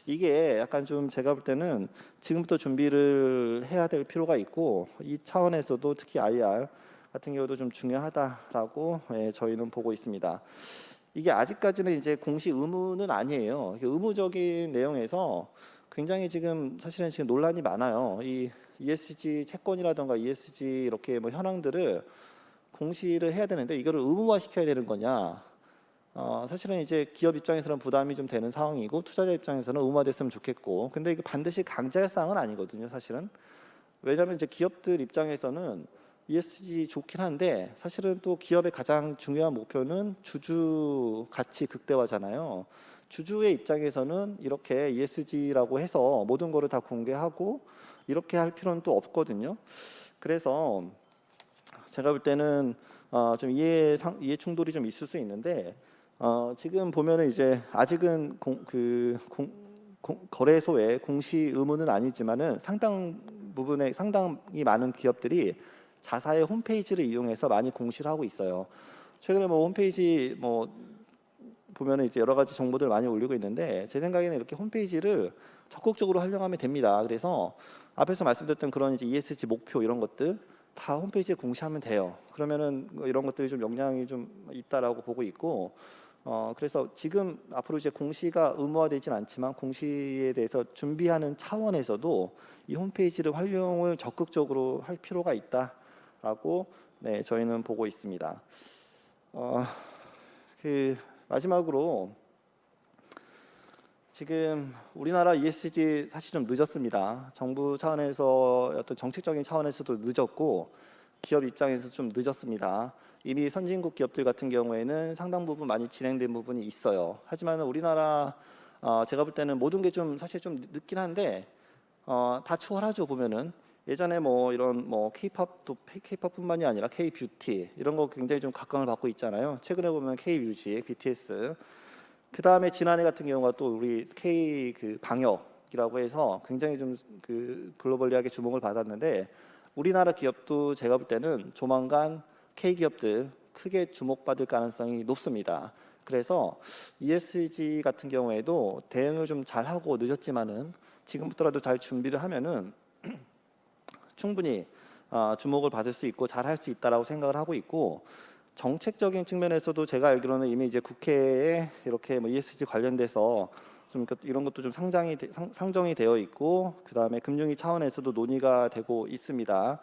이게 약간 좀 제가 볼 때는 지금부터 준비를 해야 될 필요가 있고 이 차원에서도 특히 IR 같은 경우도 좀 중요하다라고 저희는 보고 있습니다. 이게 아직까지는 이제 공시 의무는 아니에요. 의무적인 내용에서 굉장히 사실은 지금 논란이 많아요. 이 ESG 채권이라든가 ESG 이렇게 현황들을 공시를 해야 되는데 이거를 의무화 시켜야 되는 거냐? 사실은 이제 기업 입장에서는 부담이 좀 되는 상황이고 투자자 입장에서는 의무화됐으면 좋겠고, 근데 이게 반드시 강제할 사항은 아니거든요, 사실은. 왜냐하면 이제 기업들 입장에서는 ESG 좋긴 한데 사실은 또 기업의 가장 중요한 목표는 주주 가치 극대화잖아요. 주주의 입장에서는 이렇게 ESG라고 해서 모든 거를 다 공개하고 이렇게 할 필요는 또 없거든요. 그래서 제가 볼 때는 좀 이해 충돌이 좀 있을 수 있는데, 지금 보면은 이제 아직은 거래소의 공시 의무는 아니지만은 상당히 많은 기업들이 자사의 홈페이지를 이용해서 많이 공시를 하고 있어요. 최근에 뭐 홈페이지 뭐 보면은 이제 여러 가지 정보들 많이 올리고 있는데, 제 생각에는 이렇게 홈페이지를 적극적으로 활용하면 됩니다. 그래서 앞에서 말씀드렸던 그런 이제 ESG 목표 이런 것들 다 홈페이지에 공시하면 돼요. 그러면은 이런 것들이 좀 영향이 좀 있다라고 보고 있고, 그래서 지금 앞으로 이제 공시가 의무화되진 않지만 공시에 대해서 준비하는 차원에서도 이 홈페이지를 활용을 적극적으로 할 필요가 있다라고 네, 저희는 보고 있습니다. 마지막으로 지금 우리나라 ESG 사실 좀 늦었습니다. 정부 차원에서 어떤 정책적인 차원에서도 늦었고 기업 입장에서 좀 늦었습니다. 이미 선진국 기업들 같은 경우에는 상당 부분 많이 진행된 부분이 있어요. 하지만 우리나라 제가 볼 때는 모든 게 좀 사실 좀 늦긴 한데 다 추월하죠. 보면은 예전에 뭐 이런 뭐 K-팝뿐만이 아니라 K-뷰티 이런 거 굉장히 좀 각광을 받고 있잖아요. 최근에 보면 K-뮤직, BTS, 그 다음에 지난해 같은 경우가 또 우리 K 그 방역이라고 해서 굉장히 좀 그 글로벌리하게 주목을 받았는데, 우리나라 기업도 제가 볼 때는 조만간 K 기업들 크게 주목받을 가능성이 높습니다. 그래서 ESG 같은 경우에도 대응을 좀 잘하고 늦었지만은 지금부터라도 잘 준비를 하면은 충분히 주목을 받을 수 있고 잘할 수 있다라고 생각을 하고 있고, 정책적인 측면에서도 제가 알기로는 이미 이제 국회에 이렇게 뭐 ESG 관련돼서 좀 이런 것도 좀 상정이 되어 있고, 그 다음에 금융위 차원에서도 논의가 되고 있습니다.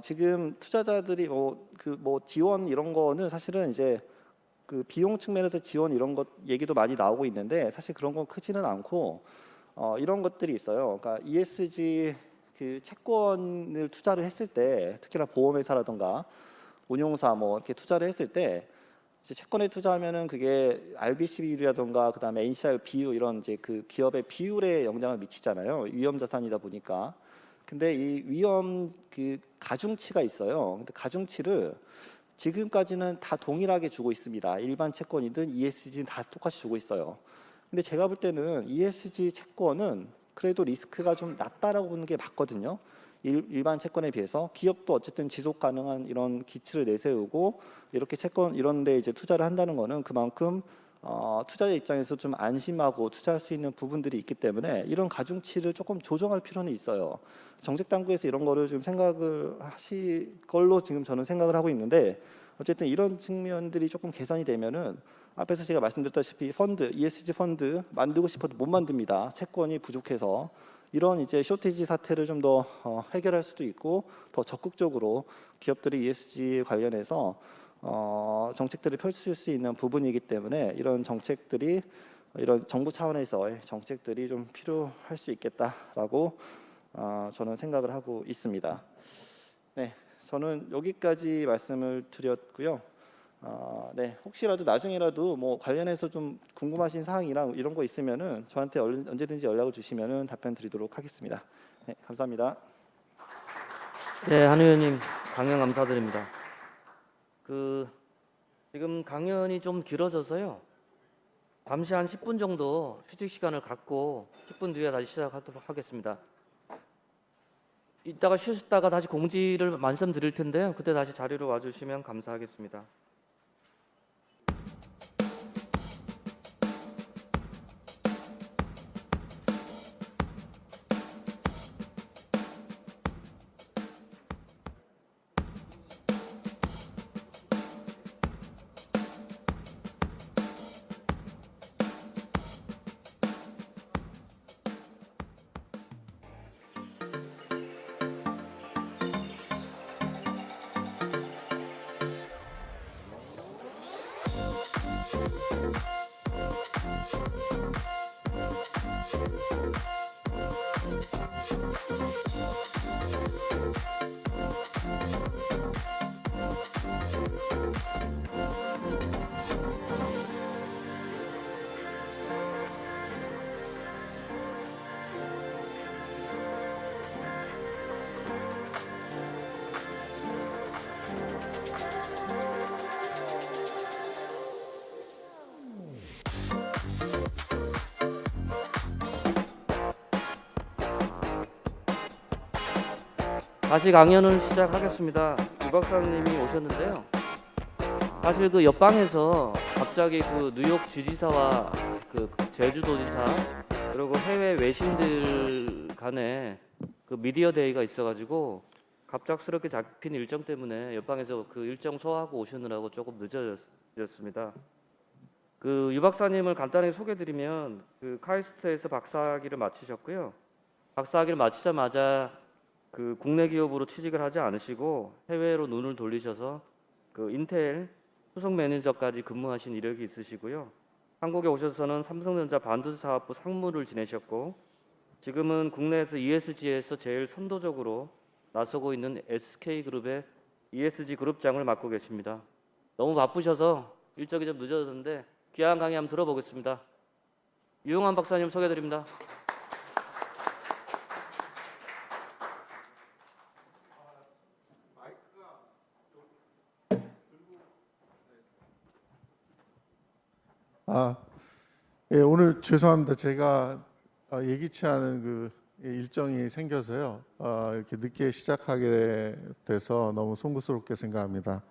지금 투자자들이 뭐 지원 이런 거는 사실은 이제 그 비용 측면에서 지원 이런 것 얘기도 많이 나오고 있는데, 사실 그런 건 크지는 않고 이런 것들이 있어요. 그러니까 ESG 그 채권을 투자를 했을 때, 특히나 보험회사라든가 운용사 뭐 이렇게 투자를 했을 때 이제 채권에 투자하면은 그게 RBC 비율이라든가 그다음에 NCR 비율 이런 이제 그 기업의 비율에 영향을 미치잖아요. 위험 자산이다 보니까. 근데 이 위험 그 가중치가 있어요. 근데 가중치를 지금까지는 다 동일하게 주고 있습니다. 일반 채권이든 ESG는 다 똑같이 주고 있어요. 근데 제가 볼 때는 ESG 채권은 그래도 리스크가 좀 낮다라고 보는 게 맞거든요. 일반 채권에 비해서 기업도 어쨌든 지속 가능한 이런 기치를 내세우고 이렇게 채권 이런 데 이제 투자를 한다는 거는 그만큼 투자자 입장에서 좀 안심하고 투자할 수 있는 부분들이 있기 때문에 이런 가중치를 조금 조정할 필요는 있어요. 정책 당국에서 이런 거를 좀 생각을 하실 걸로 지금 저는 생각을 하고 있는데, 어쨌든 이런 측면들이 조금 개선이 되면은 앞에서 제가 말씀드렸다시피 ESG 펀드 만들고 싶어도 못 만듭니다. 채권이 부족해서. 이런 이제 쇼티지 사태를 좀 더 해결할 수도 있고, 더 적극적으로 기업들이 ESG 관련해서 정책들을 펼칠 수 있는 부분이기 때문에 이런 정책들이, 이런 정부 차원에서의 정책들이 좀 필요할 수 있겠다라고 저는 생각을 하고 있습니다. 네, 저는 여기까지 말씀을 드렸고요. 네, 혹시라도 나중에라도 뭐 관련해서 좀 궁금하신 사항이랑 이런 거 있으면은 저한테 언제든지 연락을 주시면은 답변 드리도록 하겠습니다. 네, 감사합니다. 네, 한 의원님 강연 감사드립니다. 지금 강연이 좀 길어져서요. 잠시 한 10분 정도 휴식 시간을 갖고 10분 뒤에 다시 시작하도록 하겠습니다. 이따가 쉬셨다가 다시 공지를 말씀드릴 텐데요. 그때 다시 자리로 와주시면 감사하겠습니다. 다시 강연을 시작하겠습니다. 유 박사님이 오셨는데요. 사실 그 옆방에서 갑자기 그 뉴욕 주지사와 그 제주도지사 그리고 해외 외신들 간에 그 미디어 데이가 있어가지고 갑작스럽게 잡힌 일정 때문에 옆방에서 그 일정 소화하고 오시느라고 조금 늦어졌습니다. 그 유 박사님을 간단히 소개드리면 그 카이스트에서 박사학위를 마치셨고요. 박사학위를 마치자마자 그 국내 기업으로 취직을 하지 않으시고 해외로 눈을 돌리셔서 그 인텔 수석 매니저까지 근무하신 이력이 있으시고요. 한국에 오셔서는 삼성전자 반도체 사업부 상무를 지내셨고 지금은 국내에서 ESG에서 제일 선도적으로 나서고 있는 SK그룹의 ESG 그룹장을 맡고 계십니다. 너무 바쁘셔서 일정이 좀 늦어졌는데 귀한 강의 한번 들어보겠습니다. 유용환 박사님 소개드립니다. 예, 오늘 죄송합니다. 제가 예기치 않은 그 일정이 생겨서요. 이렇게 늦게 시작하게 돼서 너무 송구스럽게 생각합니다.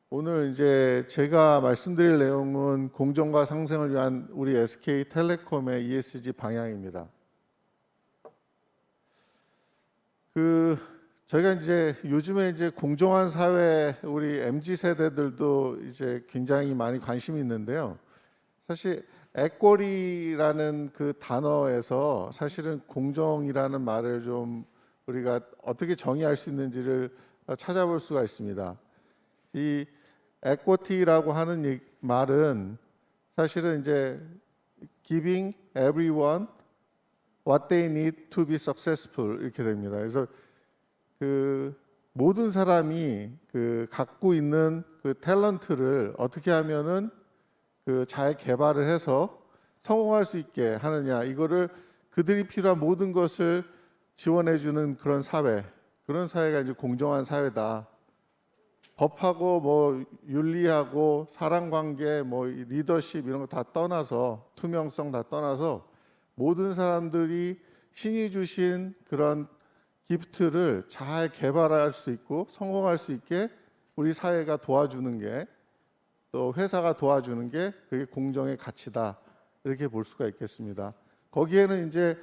오늘 이제 제가 말씀드릴 내용은 공정과 상생을 위한 우리 SK텔레콤의 ESG 방향입니다. 저희가 이제 요즘에 이제 공정한 사회 우리 MZ 세대들도 이제 굉장히 많이 관심이 있는데요. 사실 에쿼리라는 그 단어에서 사실은 공정이라는 말을 좀 우리가 어떻게 정의할 수 있는지를 찾아볼 수가 있습니다. 이 equity라고 하는 말은 사실은 이제 giving everyone what they need to be successful 이렇게 됩니다. 그래서 그 모든 사람이 그 갖고 있는 그 탤런트를 어떻게 하면은 그 잘 개발을 해서 성공할 수 있게 하느냐, 이거를 그들이 필요한 모든 것을 지원해 주는 그런 사회, 그런 사회가 이제 공정한 사회다. 법하고 뭐 윤리하고 사람관계 뭐 리더십 이런 거 다 떠나서, 투명성 다 떠나서 모든 사람들이 신이 주신 그런 기프트를 잘 개발할 수 있고 성공할 수 있게 우리 사회가 도와주는 게, 또 회사가 도와주는 게 그게 공정의 가치다, 이렇게 볼 수가 있겠습니다. 거기에는 이제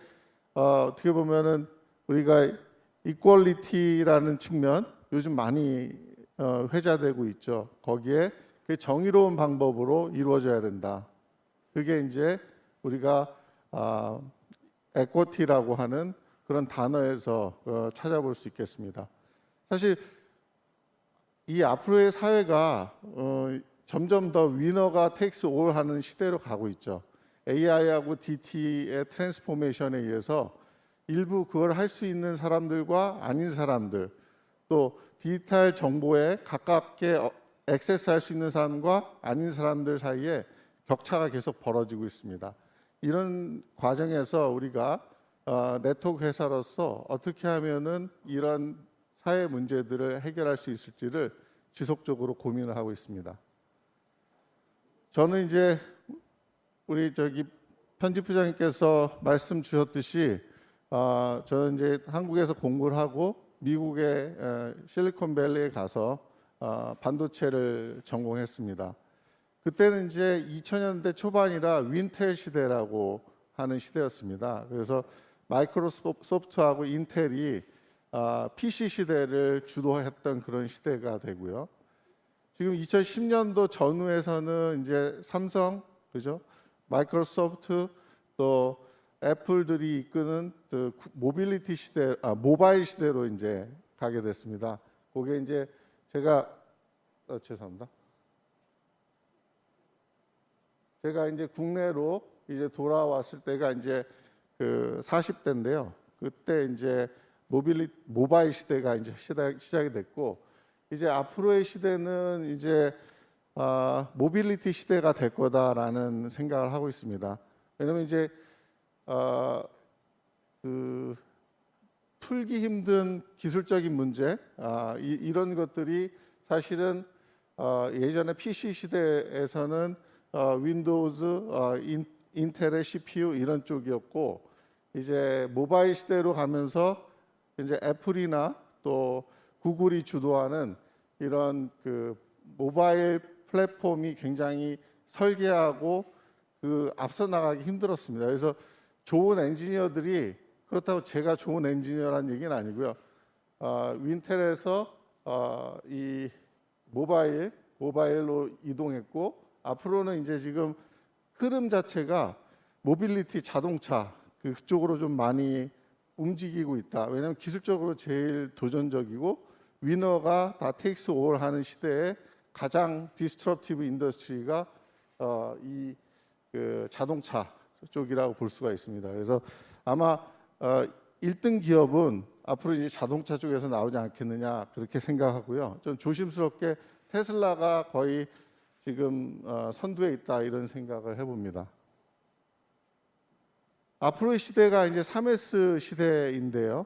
어떻게 보면은 우리가 이퀄리티라는 측면 요즘 많이 회자되고 있죠. 거기에 그 정의로운 방법으로 이루어져야 된다. 그게 이제 우리가 에쿼티라고 하는 그런 단어에서 찾아볼 수 있겠습니다. 사실 이 앞으로의 사회가 점점 더 위너가 테이크스 올 하는 시대로 가고 있죠. AI하고 DT의 트랜스포메이션에 의해서 일부 그걸 할 수 있는 사람들과 아닌 사람들, 또 디지털 정보에 가깝게 액세스할 수 있는 사람과 아닌 사람들 사이에 격차가 계속 벌어지고 있습니다. 이런 과정에서 우리가 네트워크 회사로서 어떻게 하면은 이런 사회 문제들을 해결할 수 있을지를 지속적으로 고민을 하고 있습니다. 저는 이제 우리 편집부장님께서 말씀 주셨듯이 저는 이제 한국에서 공부를 하고 미국의 실리콘밸리에 가서 반도체를 전공했습니다. 그때는 이제 2000년대 초반이라 윈텔 시대라고 하는 시대였습니다. 그래서 마이크로소프트하고 인텔이 PC 시대를 주도했던 그런 시대가 되고요. 지금 2010년도 전후에서는 이제 삼성, 그죠? 마이크로소프트, 또 애플들이 이끄는 그 모빌리티 시대, 모바일 시대로 이제 가게 됐습니다. 그게 이제 제가 죄송합니다. 제가 이제 국내로 이제 돌아왔을 때가 이제 그 40대인데요. 그때 이제 모바일 시대가 이제 시작이 됐고, 이제 앞으로의 시대는 이제 모빌리티 시대가 될 거다라는 생각을 하고 있습니다. 왜냐하면 이제 그 풀기 힘든 기술적인 문제, 이런 것들이 사실은 예전에 PC 시대에서는 윈도우즈, 인텔의 CPU 이런 쪽이었고, 이제 모바일 시대로 가면서 이제 애플이나 또 구글이 주도하는 이런 그 모바일 플랫폼이 굉장히 설계하고 그 앞서 나가기 힘들었습니다. 그래서 좋은 엔지니어들이, 그렇다고 제가 좋은 엔지니어라는 얘기는 아니고요. 윈텔에서 이 모바일로 이동했고, 앞으로는 이제 지금 흐름 자체가 모빌리티 자동차 그쪽으로 좀 많이 움직이고 있다. 왜냐하면 기술적으로 제일 도전적이고 위너가 다 테이크스 올 하는 시대에 가장 디스트럽티브 인더스트리가 이 그 자동차 쪽이라고 볼 수가 있습니다. 그래서 아마 1등 기업은 앞으로 이제 자동차 쪽에서 나오지 않겠느냐 그렇게 생각하고요. 좀 조심스럽게 테슬라가 거의 지금 선두에 있다 이런 생각을 해봅니다. 앞으로의 시대가 이제 3S 시대인데요.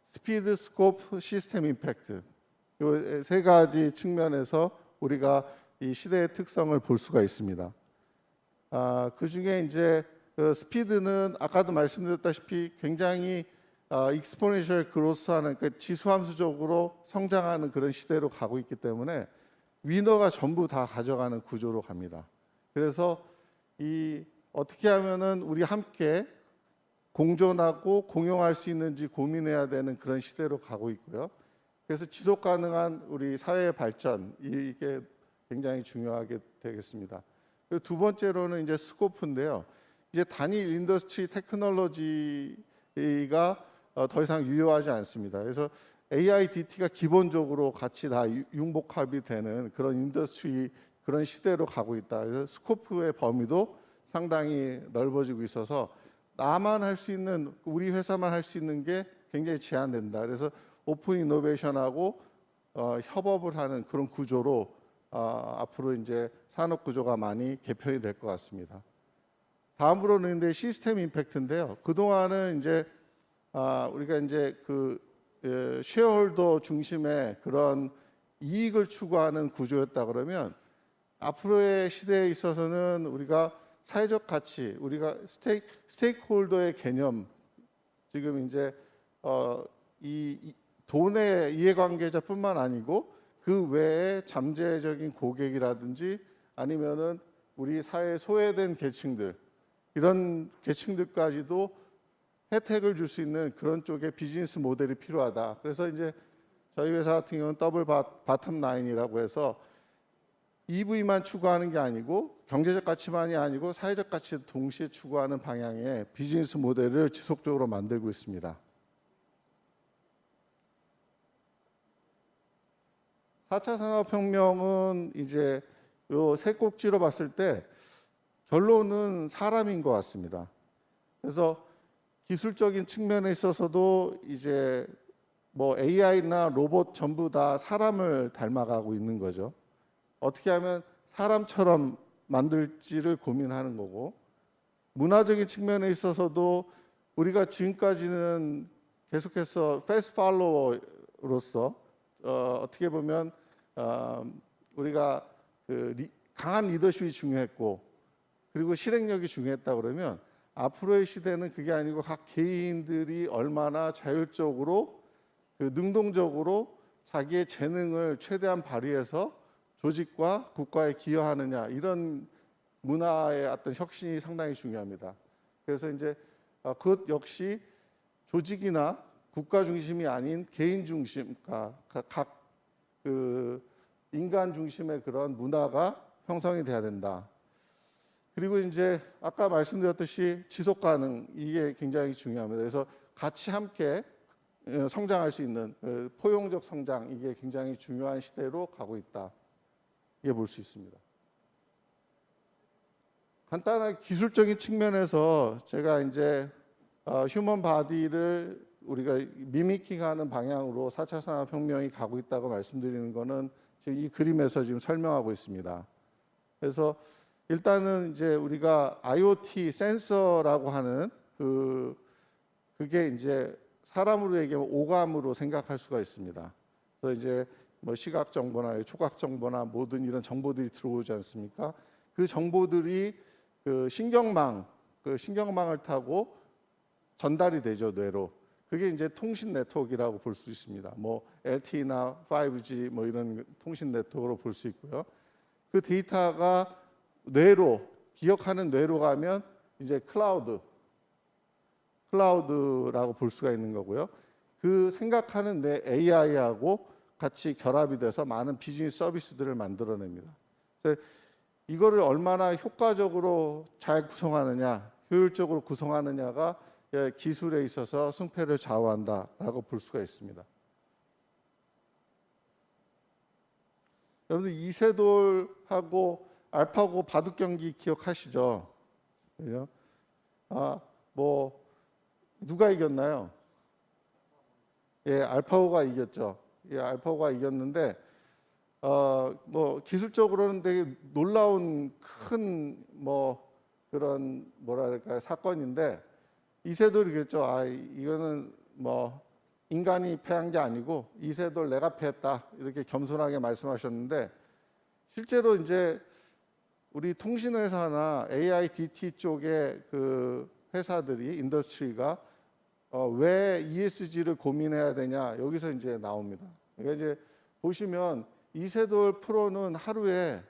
스피드, 스코프, 시스템 임팩트 이 세 가지 측면에서 우리가 이 시대의 특성을 볼 수가 있습니다. 그 중에 이제 스피드는 아까도 말씀드렸다시피 굉장히 익스포넨셜 그로스하는 그 지수함수적으로 성장하는 그런 시대로 가고 있기 때문에 위너가 전부 다 가져가는 구조로 갑니다. 그래서 이 어떻게 하면은 우리 함께 공존하고 공용할 수 있는지 고민해야 되는 그런 시대로 가고 있고요. 그래서 지속 가능한 우리 사회의 발전 이게 굉장히 중요하게 되겠습니다. 그리고 두 번째로는 이제 스코프인데요. 이제 단일 인더스트리 테크놀로지가 더 이상 유효하지 않습니다. 그래서 AIDT가 기본적으로 같이 다 융복합이 되는 그런 인더스트리 그런 시대로 가고 있다. 그래서 스코프의 범위도 상당히 넓어지고 있어서 나만 할 수 있는, 우리 회사만 할 수 있는 게 굉장히 제한된다. 그래서 오픈 이노베이션하고 협업을 하는 그런 구조로 앞으로 이제 산업 구조가 많이 개편이 될 것 같습니다. 다음으로는 이제 시스템 임팩트인데요. 그 동안은 이제 우리가 이제 그 쉐어홀더 중심의 그런 이익을 추구하는 구조였다 그러면 앞으로의 시대에 있어서는 우리가 사회적 가치, 우리가 스테이크홀더의 개념, 지금 이제 이 돈의 이해관계자뿐만 아니고 그 외에 잠재적인 고객이라든지 아니면은 우리 사회에 소외된 계층들, 이런 계층들까지도 혜택을 줄 수 있는 그런 쪽의 비즈니스 모델이 필요하다. 그래서 이제 저희 회사 같은 경우는 더블 바텀 라인이라고 해서 EV만 추구하는 게 아니고 경제적 가치만이 아니고 사회적 가치도 동시에 추구하는 방향의 비즈니스 모델을 지속적으로 만들고 있습니다. 4차 산업혁명은 이제 요 세 꼭지로 봤을 때 결론은 사람인 것 같습니다. 그래서 기술적인 측면에 있어서도 이제 뭐 AI나 로봇 전부 다 사람을 닮아가고 있는 거죠. 어떻게 하면 사람처럼 만들지를 고민하는 거고, 문화적인 측면에 있어서도 우리가 지금까지는 계속해서 패스트 팔로워로서 어떻게 보면 우리가 강한 리더십이 중요했고 그리고 실행력이 중요했다 그러면 앞으로의 시대는 그게 아니고 각 개인들이 얼마나 자율적으로 능동적으로 자기의 재능을 최대한 발휘해서 조직과 국가에 기여하느냐, 이런 문화의 어떤 혁신이 상당히 중요합니다. 그래서 이제 그것 역시 조직이나 국가 중심이 아닌 개인 중심, 각 인간 중심의 그런 문화가 형성이 돼야 된다. 그리고 이제 아까 말씀드렸듯이 지속 가능, 이게 굉장히 중요합니다. 그래서 같이 함께 성장할 수 있는 포용적 성장, 이게 굉장히 중요한 시대로 가고 있다. 이게 볼 수 있습니다. 간단하게 기술적인 측면에서 제가 이제 휴먼 바디를 우리가 미미킹하는 방향으로 4차 산업혁명이 가고 있다고 말씀드리는 거는 지금 이 그림에서 지금 설명하고 있습니다. 그래서 일단은 이제 우리가 IoT 센서라고 하는 그게 이제 사람으로 얘기하면 오감으로 생각할 수가 있습니다. 그래서 이제 뭐 시각 정보나 초각 정보나 모든 이런 정보들이 들어오지 않습니까? 그 정보들이 신경망을 타고 전달이 되죠, 뇌로. 그게 이제 통신 네트워크라고 볼 수 있습니다. 뭐 LTE나 5G 뭐 이런 통신 네트워크로 볼 수 있고요. 그 데이터가 뇌로 기억하는 뇌로 가면 이제 클라우드라고 볼 수가 있는 거고요. 그 생각하는 뇌 AI하고 같이 결합이 돼서 많은 비즈니스 서비스들을 만들어냅니다. 그래서 이거를 얼마나 효과적으로 잘 구성하느냐, 효율적으로 구성하느냐가 기술에 있어서 승패를 좌우한다라고 볼 수가 있습니다. 여러분들 이세돌하고 알파고 바둑 경기 기억하시죠? 그죠? 뭐 누가 이겼나요? 예, 알파고가 이겼죠. 예, 알파고가 이겼는데 뭐 기술적으로는 되게 놀라운 큰 뭐 그런 뭐랄까요 사건인데 이세돌이 그랬죠. 이거는 뭐 인간이 패한 게 아니고 이세돌 내가 패했다 이렇게 겸손하게 말씀하셨는데 실제로 이제 우리 통신회사나 AIDT 쪽의 그 회사들이 인더스트리가 왜 ESG를 고민해야 되냐 여기서 이제 나옵니다. 그러니까 이제 보시면 이세돌 프로는 하루에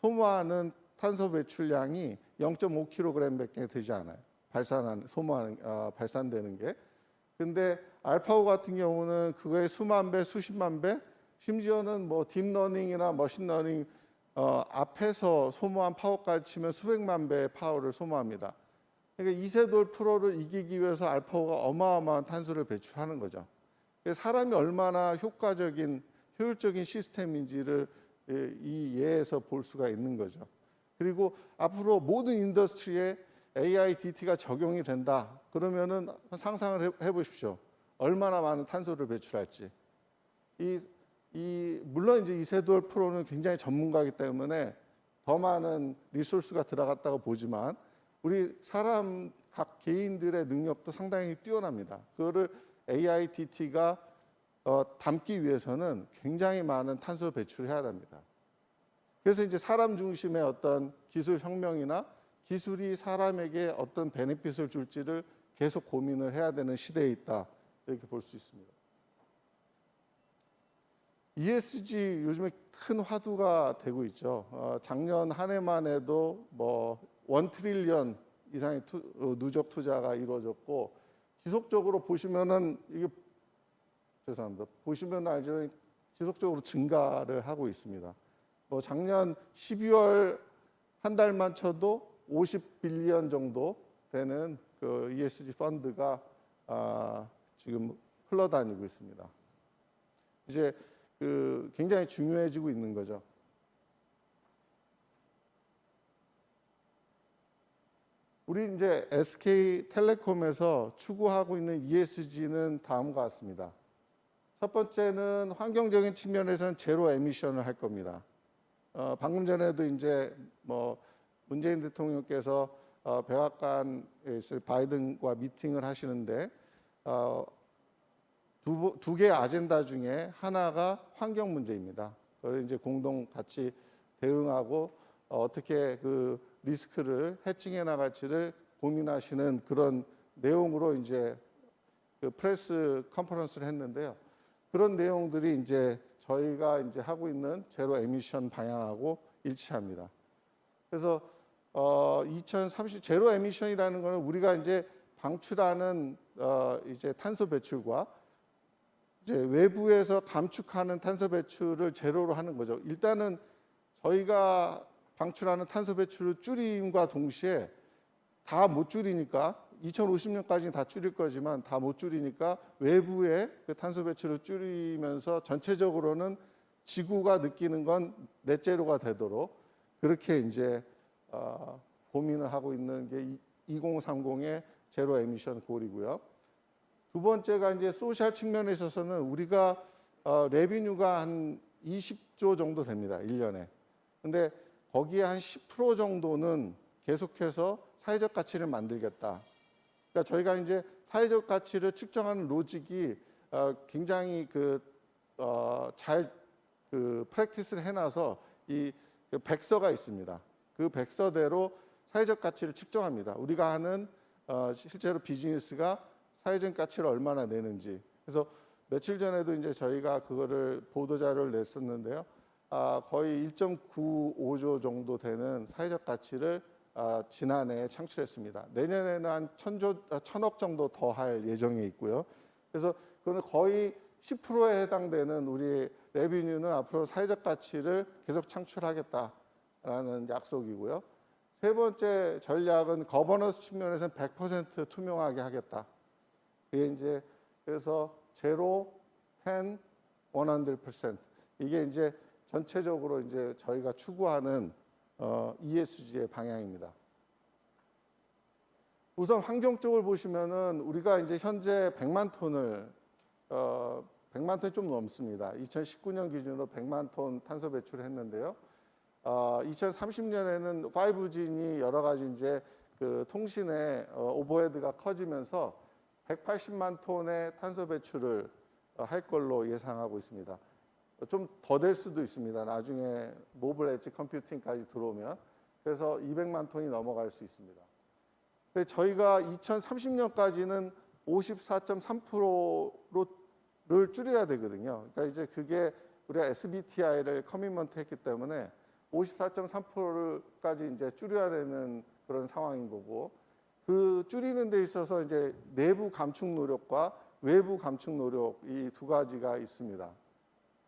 소모하는 탄소 배출량이 0.5kg밖에 되지 않아요. 발산되는 게. 근데 알파고 같은 경우는 그거의 수만 배, 수십만 배, 심지어는 뭐 딥러닝이나 머신러닝 앞에서 소모한 파워까지 치면 수백만 배의 파워를 소모합니다. 그러니까 이세돌 프로를 이기기 위해서 알파고가 어마어마한 탄소를 배출하는 거죠. 사람이 얼마나 효율적인 시스템인지를 이 예에서 볼 수가 있는 거죠. 그리고 앞으로 모든 인더스트리에 AIDT가 적용이 된다. 그러면은 상상을 해보십시오. 얼마나 많은 탄소를 배출할지. 물론 이제 이세돌 프로는 굉장히 전문가이기 때문에 더 많은 리소스가 들어갔다고 보지만 우리 사람 각 개인들의 능력도 상당히 뛰어납니다. 그거를 AIDT가 담기 위해서는 굉장히 많은 탄소 배출을 해야 됩니다. 그래서 이제 사람 중심의 어떤 기술 혁명이나 기술이 사람에게 어떤 베네핏을 줄지를 계속 고민을 해야 되는 시대에 있다. 이렇게 볼 수 있습니다. ESG 요즘에 큰 화두가 되고 있죠. 작년 한 해만 해도 뭐 1 트릴리언 이상의 누적 투자가 이루어졌고 지속적으로 보시면은 이게 죄송합니다. 보시면 알지만 지속적으로 증가를 하고 있습니다. 뭐 작년 12월 한 달만 쳐도 50빌리언 정도 되는 그 ESG 펀드가 지금 흘러다니고 있습니다. 이제 그 굉장히 중요해지고 있는 거죠. 우리 이제 SK텔레콤에서 추구하고 있는 ESG는 다음과 같습니다. 첫 번째는 환경적인 측면에서는 제로 에미션을 할 겁니다. 방금 전에도 이제 뭐 문재인 대통령께서 백악관에 있을 바이든과 미팅을 하시는데 두 개의 아젠다 중에 하나가 환경 문제입니다. 그걸 이제 공동 같이 대응하고 어떻게 그 리스크를 해칭해 나갈지를 고민하시는 그런 내용으로 이제 그 프레스 컨퍼런스를 했는데요. 그런 내용들이 이제 저희가 이제 하고 있는 제로 에미션 방향하고 일치합니다. 그래서 2030 제로 에미션이라는 거는 우리가 이제 방출하는 이제 탄소 배출과 이제 외부에서 감축하는 탄소 배출을 제로로 하는 거죠. 일단은 저희가 방출하는 탄소 배출을 줄임과 동시에 다 못 줄이니까 2050년까지는 다 줄일 거지만 다 못 줄이니까 외부의 그 탄소 배출을 줄이면서 전체적으로는 지구가 느끼는 건 넷제로가 되도록 그렇게 이제 고민을 하고 있는 게 2030의 제로 에미션 골이고요. 두 번째가 이제 소셜 측면에 있어서는 우리가 레비뉴가 한 20조 정도 됩니다. 1년에. 근데 거기에 한 10% 정도는 계속해서 사회적 가치를 만들겠다. 그러니까 저희가 이제 사회적 가치를 측정하는 로직이 굉장히 잘 프랙티스를 해놔서 그 백서가 있습니다. 그 백서대로 사회적 가치를 측정합니다. 우리가 하는 실제로 비즈니스가 사회적인 가치를 얼마나 내는지. 그래서 며칠 전에도 이제 저희가 그거를 보도 자료를 냈었는데요. 거의 1.95조 정도 되는 사회적 가치를 지난해에 창출했습니다. 내년에는 한 1,000억 정도 더 할 예정에 있고요. 그래서 그거는 거의 10%에 해당되는 우리 레비뉴는 앞으로 사회적 가치를 계속 창출하겠다라는 약속이고요. 세 번째 전략은 거버넌스 측면에서는 100% 투명하게 하겠다. 그게 이제 그래서 제로, 10, 100% 이게 이제 전체적으로 이제 저희가 추구하는 ESG의 방향입니다. 우선 환경 쪽을 보시면은 우리가 이제 현재 100만 톤을 100만 톤이 좀 넘습니다. 2019년 기준으로 100만 톤 탄소 배출을 했는데요. 2030년에는 5G니 여러 가지 이제 그 통신의 오버헤드가 커지면서 180만 톤의 탄소 배출을 할 걸로 예상하고 있습니다. 좀 더 될 수도 있습니다. 나중에 모빌 엣지 컴퓨팅까지 들어오면. 그래서 200만 톤이 넘어갈 수 있습니다. 근데 저희가 2030년까지는 54.3%를 줄여야 되거든요. 그러니까 이제 그게 우리가 SBTI를 커미먼트 했기 때문에 54.3%까지 이제 줄여야 되는 그런 상황인 거고, 그 줄이는 데 있어서 이제 내부 감축 노력과 외부 감축 노력 이 두 가지가 있습니다.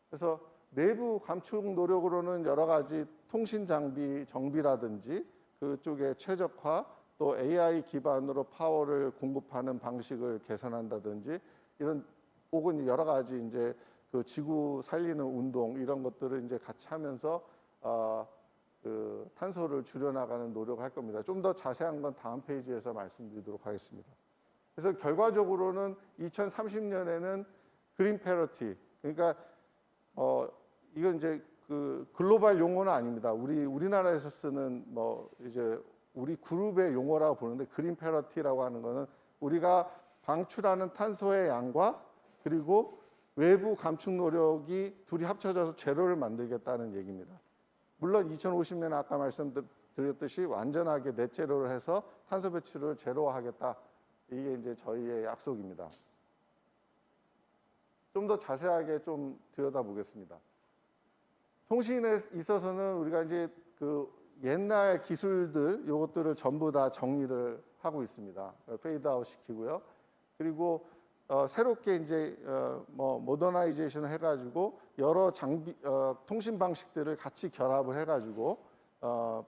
그래서 내부 감축 노력으로는 여러 가지 통신 장비 정비라든지 그쪽에 최적화, 또 AI 기반으로 파워를 공급하는 방식을 개선한다든지 이런 혹은 여러 가지 이제 그 지구 살리는 운동 이런 것들을 이제 같이 하면서 그 탄소를 줄여나가는 노력을 할 겁니다. 좀 더 자세한 건 다음 페이지에서 말씀드리도록 하겠습니다. 그래서 결과적으로는 2030년에는 그린 패러티, 그러니까 이건 이제 그 글로벌 용어는 아닙니다. 우리나라에서 쓰는 뭐 이제 우리 그룹의 용어라고 보는데, 그린 패러티라고 하는 거는 우리가 방출하는 탄소의 양과 그리고 외부 감축 노력이 둘이 합쳐져서 제로를 만들겠다는 얘기입니다. 물론 2050년에 아까 말씀드렸듯이 완전하게 넷제로를 해서 탄소 배출을 제로화하겠다. 이게 이제 저희의 약속입니다. 좀 더 자세하게 좀 들여다보겠습니다. 통신에 있어서는 우리가 이제 그 옛날 기술들 이것들을 전부 다 정리를 하고 있습니다. 페이드아웃 시키고요. 그리고 새롭게 이제 뭐 모더나이제이션을 해가지고 여러 장비 통신 방식들을 같이 결합을 해가지고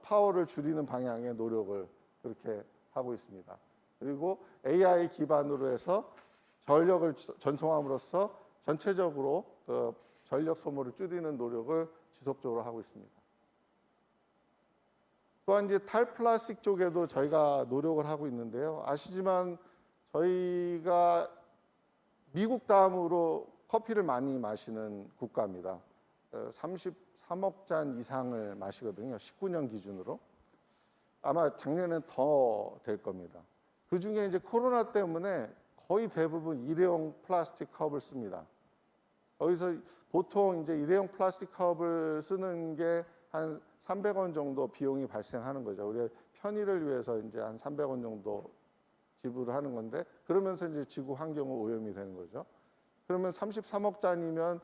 파워를 줄이는 방향의 노력을 그렇게 하고 있습니다. 그리고 AI 기반으로 해서 전력을 전송함으로써 전체적으로 전력 소모를 줄이는 노력을 지속적으로 하고 있습니다. 또한 이제 탈플라스틱 쪽에도 저희가 노력을 하고 있는데요. 아시지만 저희가 미국 다음으로 커피를 많이 마시는 국가입니다. 33억 잔 이상을 마시거든요. 19년 기준으로. 아마 작년엔 더 될 겁니다. 그 중에 이제 코로나 때문에 거의 대부분 일회용 플라스틱 컵을 씁니다. 여기서 보통 이제 일회용 플라스틱 컵을 쓰는 게 한 300원 정도 비용이 발생하는 거죠. 우리가 편의를 위해서 이제 한 300원 정도 지불하는 건데, 그러면서 이제 지구 환경은 오염이 되는 거죠. 그러면 33억 잔이면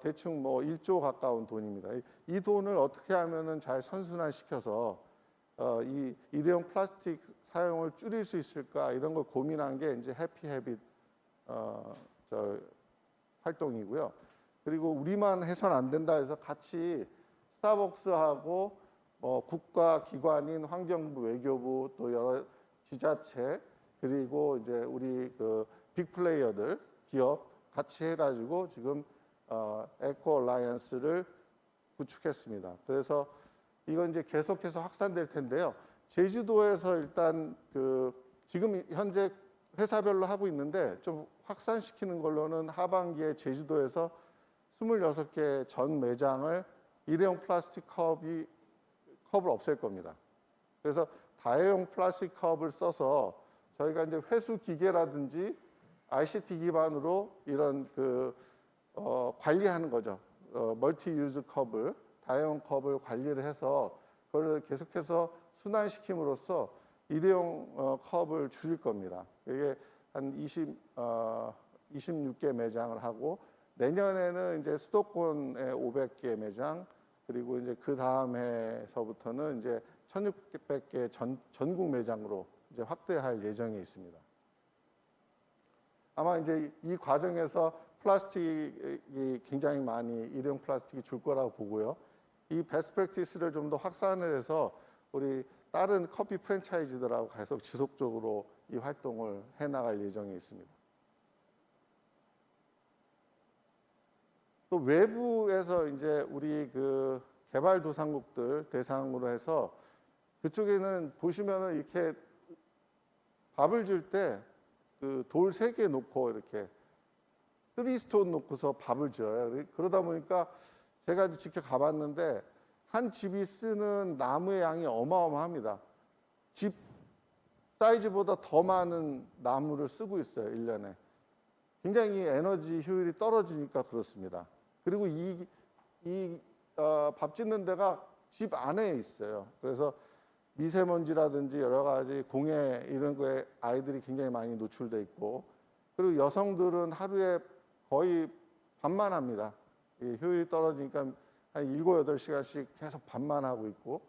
대충 뭐 1조 가까운 돈입니다. 이 돈을 어떻게 하면은 잘 선순환시켜서 이 일회용 플라스틱 사용을 줄일 수 있을까, 이런 걸 고민한 게 이제 해피 헤빗 활동이고요. 그리고 우리만 해서는 안 된다 해서 같이 스타벅스하고 국가 기관인 환경부, 외교부, 또 여러 지자체, 그리고 이제 우리 그 빅플레이어들 기업 같이 해가지고 지금 에코 얼라이언스를 구축했습니다. 그래서 이건 이제 계속해서 확산될 텐데요. 제주도에서 일단 그 지금 현재 회사별로 하고 있는데 좀 확산시키는 걸로는 하반기에 제주도에서 26개 전 매장을 일회용 플라스틱 컵을 없앨 겁니다. 그래서 다회용 플라스틱 컵을 써서 저희가 이제 회수 기계라든지 ICT 기반으로 이런 그 관리하는 거죠. 멀티 유즈 컵을, 다회용 컵을 관리를 해서 그걸 계속해서 순환시킴으로써 일회용 컵을 줄일 겁니다. 이게 한 26개 매장을 하고 내년에는 이제 수도권에 500개 매장 그리고 이제 그 다음 해서부터는 이제 1,600개 전국 매장으로 이제 확대할 예정에 있습니다. 아마 이제 이 과정에서 플라스틱이 굉장히 많이 일회용 플라스틱이 줄 거라고 보고요. 이 베스트 프랙티스를 좀 더 확산을 해서 우리 다른 커피 프랜차이즈들하고 계속 지속적으로 이 활동을 해나갈 예정에 있습니다. 또 외부에서 이제 우리 그 개발도상국들 대상으로 해서 그쪽에는 보시면은 이렇게 밥을 줄 때 그 돌 3개 놓고 이렇게 3스톤 놓고서 밥을 줘요. 그러다 보니까 제가 이제 직접 가봤는데 한 집이 쓰는 나무의 양이 어마어마합니다. 집 사이즈보다 더 많은 나무를 쓰고 있어요, 1년에. 굉장히 에너지 효율이 떨어지니까 그렇습니다. 그리고 밥 짓는 데가 집 안에 있어요. 그래서 미세먼지라든지 여러 가지 공해 이런 거에 아이들이 굉장히 많이 노출돼 있고 그리고 여성들은 하루에 거의 밥만 합니다. 이 효율이 떨어지니까 한 7, 8시간씩 계속 밥만 하고 있고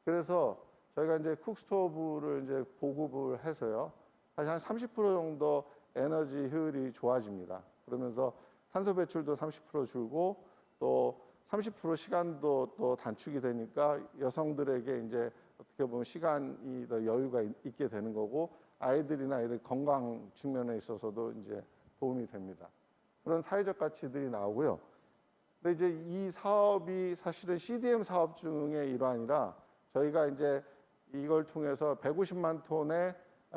그래서 저희가 이제 쿡스토브를 이제 보급을 해서요. 사실 한 30% 정도 에너지 효율이 좋아집니다. 그러면서 탄소 배출도 30% 줄고 또 30% 시간도 또 단축이 되니까 여성들에게 이제 어떻게 보면 시간이 더 여유가 있게 되는 거고 아이들이나 이런 건강 측면에 있어서도 이제 도움이 됩니다. 그런 사회적 가치들이 나오고요. 근데 이제 이 사업이 사실은 CDM 사업 중의 일환이라 저희가 이제 이걸 통해서 150만 톤의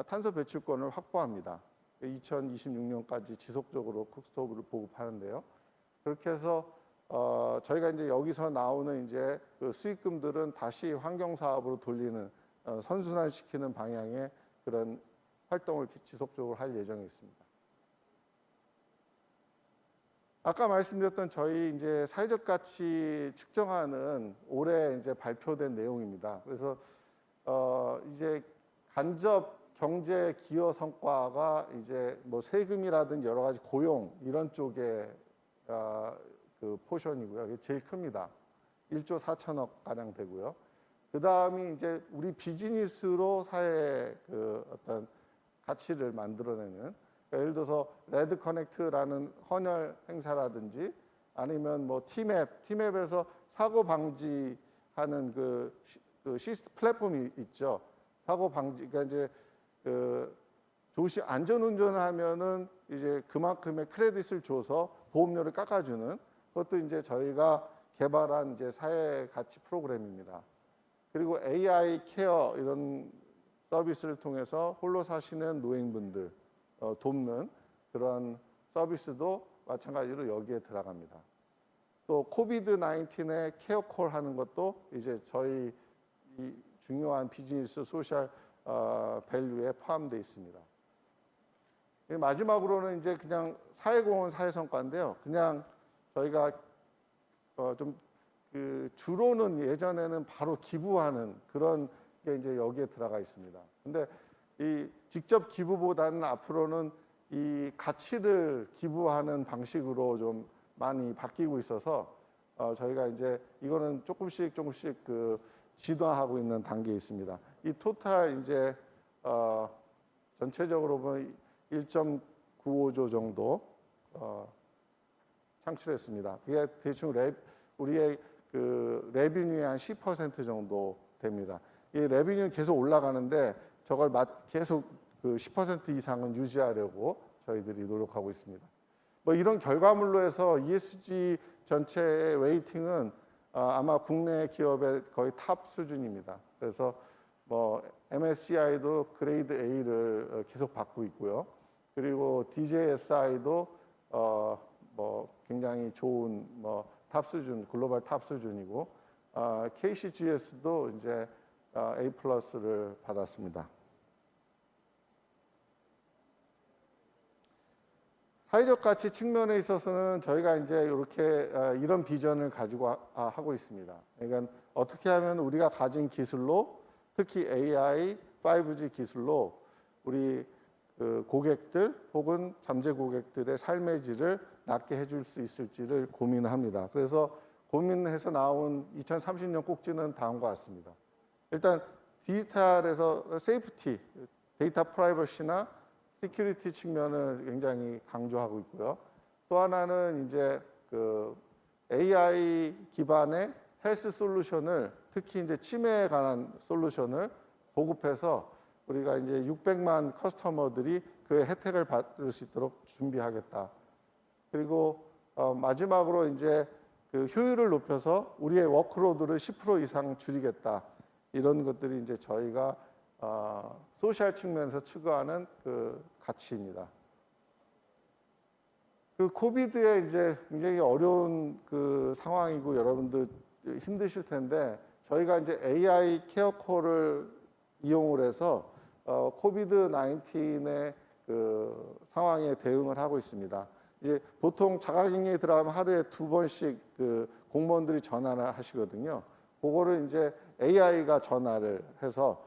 탄소 배출권을 확보합니다. 2026년까지 지속적으로 쿡스토브를 보급하는데요. 그렇게 해서 저희가 이제 여기서 나오는 이제 그 수익금들은 다시 환경 사업으로 돌리는 선순환시키는 방향의 그런 활동을 지속적으로 할 예정에 있습니다. 아까 말씀드렸던 저희 이제 사회적 가치 측정하는 올해 이제 발표된 내용입니다. 그래서 이제 간접 경제 기여 성과가 이제 뭐 세금이라든지 여러 가지 고용 이런 쪽에 그 포션이고요. 이게 제일 큽니다. 1조 4천억 가량 되고요. 그 다음이 이제 우리 비즈니스로 사회 그 어떤 가치를 만들어내는 그러니까 예를 들어서 레드 커넥트라는 헌혈 행사라든지 아니면 뭐 티맵에서 사고 방지하는 그 시스템 플랫폼이 있죠. 사고 방지 그러니까 이제 그 안전 운전을 하면은 이제 그만큼의 크레딧을 줘서 보험료를 깎아주는 그것도 이제 저희가 개발한 이제 사회 가치 프로그램입니다. 그리고 AI 케어 이런 서비스를 통해서 홀로 사시는 노인분들 돕는 그런 서비스도 마찬가지로 여기에 들어갑니다. 또 코비드 19의 케어콜 하는 것도 이제 저희 이 중요한 비즈니스 소셜 밸류에 포함되어 있습니다. 마지막으로는 이제 그냥 사회공헌 사회성과인데요. 그냥 저희가 좀 그 주로는 예전에는 바로 기부하는 그런 게 이제 여기에 들어가 있습니다. 근데 이 직접 기부보다는 앞으로는 이 가치를 기부하는 방식으로 좀 많이 바뀌고 있어서 저희가 이제 이거는 조금씩 그 진화하고 있는 단계에 있습니다. 이 토탈 이제 전체적으로 보면 1.95조 정도 창출했습니다. 그게 대충 우리의 그 레비뉴의 한 10% 정도 됩니다. 이 레비뉴는 계속 올라가는데 저걸 계속 그 10% 이상은 유지하려고 저희들이 노력하고 있습니다. 뭐 이런 결과물로 해서 ESG 전체의 레이팅은 아마 국내 기업의 거의 탑 수준입니다. 그래서 뭐 MSCI도 그레이드 A를 계속 받고 있고요. 그리고 DJSI도 뭐 굉장히 좋은 뭐 탑 수준, 글로벌 탑 수준이고 KCGS도 이제 A 플러스를 받았습니다. 사회적 가치 측면에 있어서는 저희가 이제 이렇게 이런 비전을 가지고 하고 있습니다. 그러니까 어떻게 하면 우리가 가진 기술로 특히 AI, 5G 기술로 우리 그 고객들 혹은 잠재 고객들의 삶의 질을 낮게 해줄 수 있을지를 고민합니다. 그래서 고민해서 나온 2030년 꼭지는 다음과 같습니다. 일단 디지털에서 세이프티, 데이터 프라이버시나 시큐리티 측면을 굉장히 강조하고 있고요. 또 하나는 이제 그 AI 기반의 헬스 솔루션을 특히 이제 치매에 관한 솔루션을 보급해서 우리가 이제 600만 커스터머들이 그 혜택을 받을 수 있도록 준비하겠다. 그리고 마지막으로 이제 그 효율을 높여서 우리의 워크로드를 10% 이상 줄이겠다. 이런 것들이 이제 저희가 소셜 측면에서 추구하는 그 가치입니다. 그 코비드에 이제 굉장히 어려운 그 상황이고 여러분들 힘드실 텐데 저희가 이제 AI 케어콜을 이용을 해서 코비드 19의 그 상황에 대응을 하고 있습니다. 이제 보통 자가격리에 들어가면 하루에 2번씩 그 공무원들이 전화를 하시거든요. 그거를 이제 AI가 전화를 해서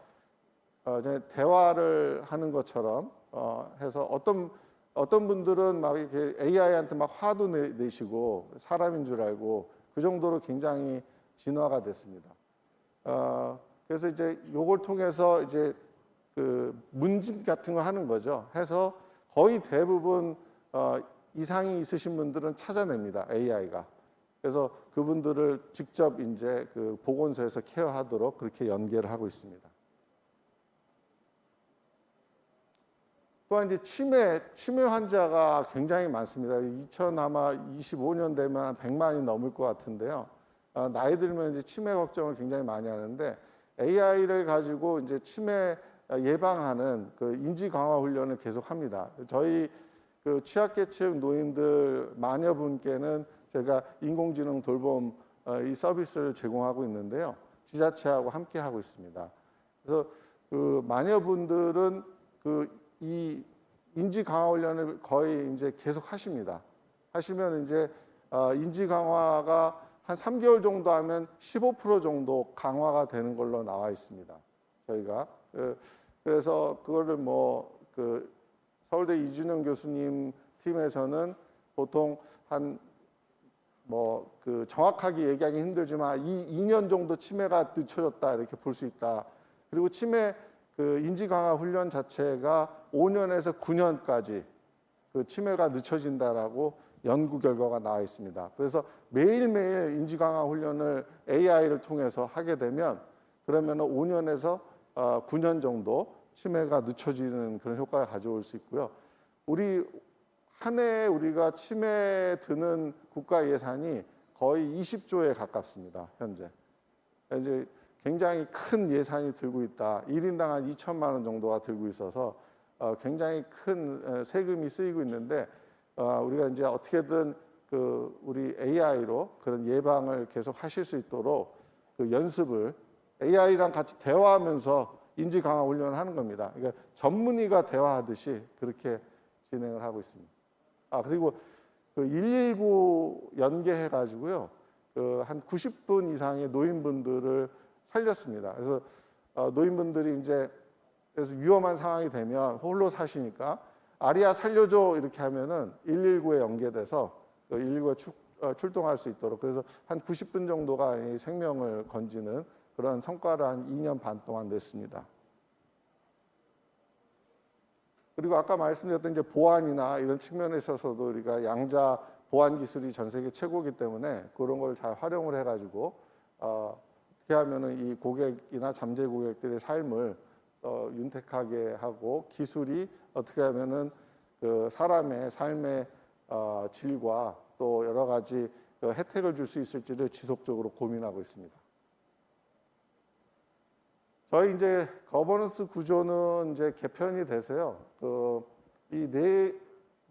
대화를 하는 것처럼 해서 어떤 분들은 막 이렇게 AI한테 막 화도 내시고 사람인 줄 알고 그 정도로 굉장히 진화가 됐습니다. 그래서 이제 요걸 통해서 이제 그 문진 같은 거 하는 거죠. 해서 거의 대부분 이상이 있으신 분들은 찾아냅니다. AI가. 그래서 그분들을 직접 이제 그 보건소에서 케어하도록 그렇게 연계를 하고 있습니다. 또한 이제 치매 환자가 굉장히 많습니다. 아마 2025년 되면 100만이 넘을 것 같은데요. 나이 들면 이제 치매 걱정을 굉장히 많이 하는데 AI를 가지고 이제 치매 예방하는 그 인지 강화 훈련을 계속 합니다. 저희 그 취약계층 노인들 마녀분께는 제가 인공지능 돌봄 이 서비스를 제공하고 있는데요. 지자체하고 함께 하고 있습니다. 그래서 그 마녀분들은 그 이 인지 강화 훈련을 거의 이제 계속 하십니다. 하시면 이제 인지 강화가 한 3개월 정도 하면 15% 정도 강화가 되는 걸로 나와 있습니다. 저희가 그래서 그거를 뭐 그 서울대 이준영 교수님 팀에서는 보통 한 뭐 그 정확하게 얘기하기 힘들지만 2년 정도 치매가 늦춰졌다 이렇게 볼 수 있다. 그리고 치매 그 인지 강화 훈련 자체가 5년에서 9년까지 그 치매가 늦춰진다라고 연구 결과가 나와 있습니다. 그래서 매일매일 인지 강화 훈련을 AI를 통해서 하게 되면 그러면 5년에서 9년 정도 치매가 늦춰지는 그런 효과를 가져올 수 있고요. 우리 한 해에 우리가 치매에 드는 국가 예산이 거의 20조에 가깝습니다. 현재. 이제 굉장히 큰 예산이 들고 있다. 1인당 한 2천만 원 정도가 들고 있어서 굉장히 큰 세금이 쓰이고 있는데 우리가 이제 어떻게든 그 우리 AI로 그런 예방을 계속 하실 수 있도록 그 연습을 AI랑 같이 대화하면서 인지 강화 훈련을 하는 겁니다. 그러니까 전문의가 대화하듯이 그렇게 진행을 하고 있습니다. 그리고 그 119 연계해 가지고요. 그 한 90분 이상의 노인분들을 살렸습니다. 그래서 노인분들이 이제 그래서 위험한 상황이 되면 홀로 사시니까 아리아 살려줘 이렇게 하면은 119에 연계돼서 119에 출동할 수 있도록 그래서 한 90분 정도가 이 생명을 건지는 그런 성과를 한 2년 반 동안 냈습니다. 그리고 아까 말씀드렸던 이제 보안이나 이런 측면에 있어서도 우리가 양자 보안 기술이 전 세계 최고이기 때문에 그런 걸 잘 활용을 해가지고 어떻게 하면은 이 고객이나 잠재 고객들의 삶을 윤택하게 하고 기술이 어떻게 하면은 그 사람의 삶의 질과 또 여러 가지 그 혜택을 줄 수 있을지를 지속적으로 고민하고 있습니다. 저희 이제 거버넌스 구조는 이제 개편이 돼서요. 이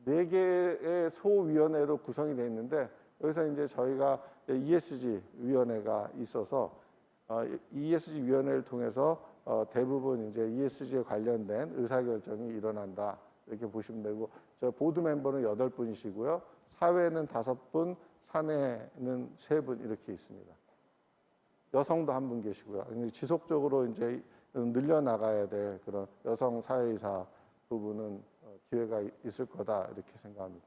네 개의 소위원회로 구성이 되어 있는데 여기서 이제 저희가 ESG 위원회가 있어서 ESG 위원회를 통해서 대부분 이제 ESG에 관련된 의사결정이 일어난다 이렇게 보시면 되고 저 보드 멤버는 8분이시고요. 사회는 5분, 사내는 3분 이렇게 있습니다. 여성도 1분 계시고요. 지속적으로 이제 늘려나가야 될 그런 여성 사회이사 부분은 기회가 있을 거다 이렇게 생각합니다.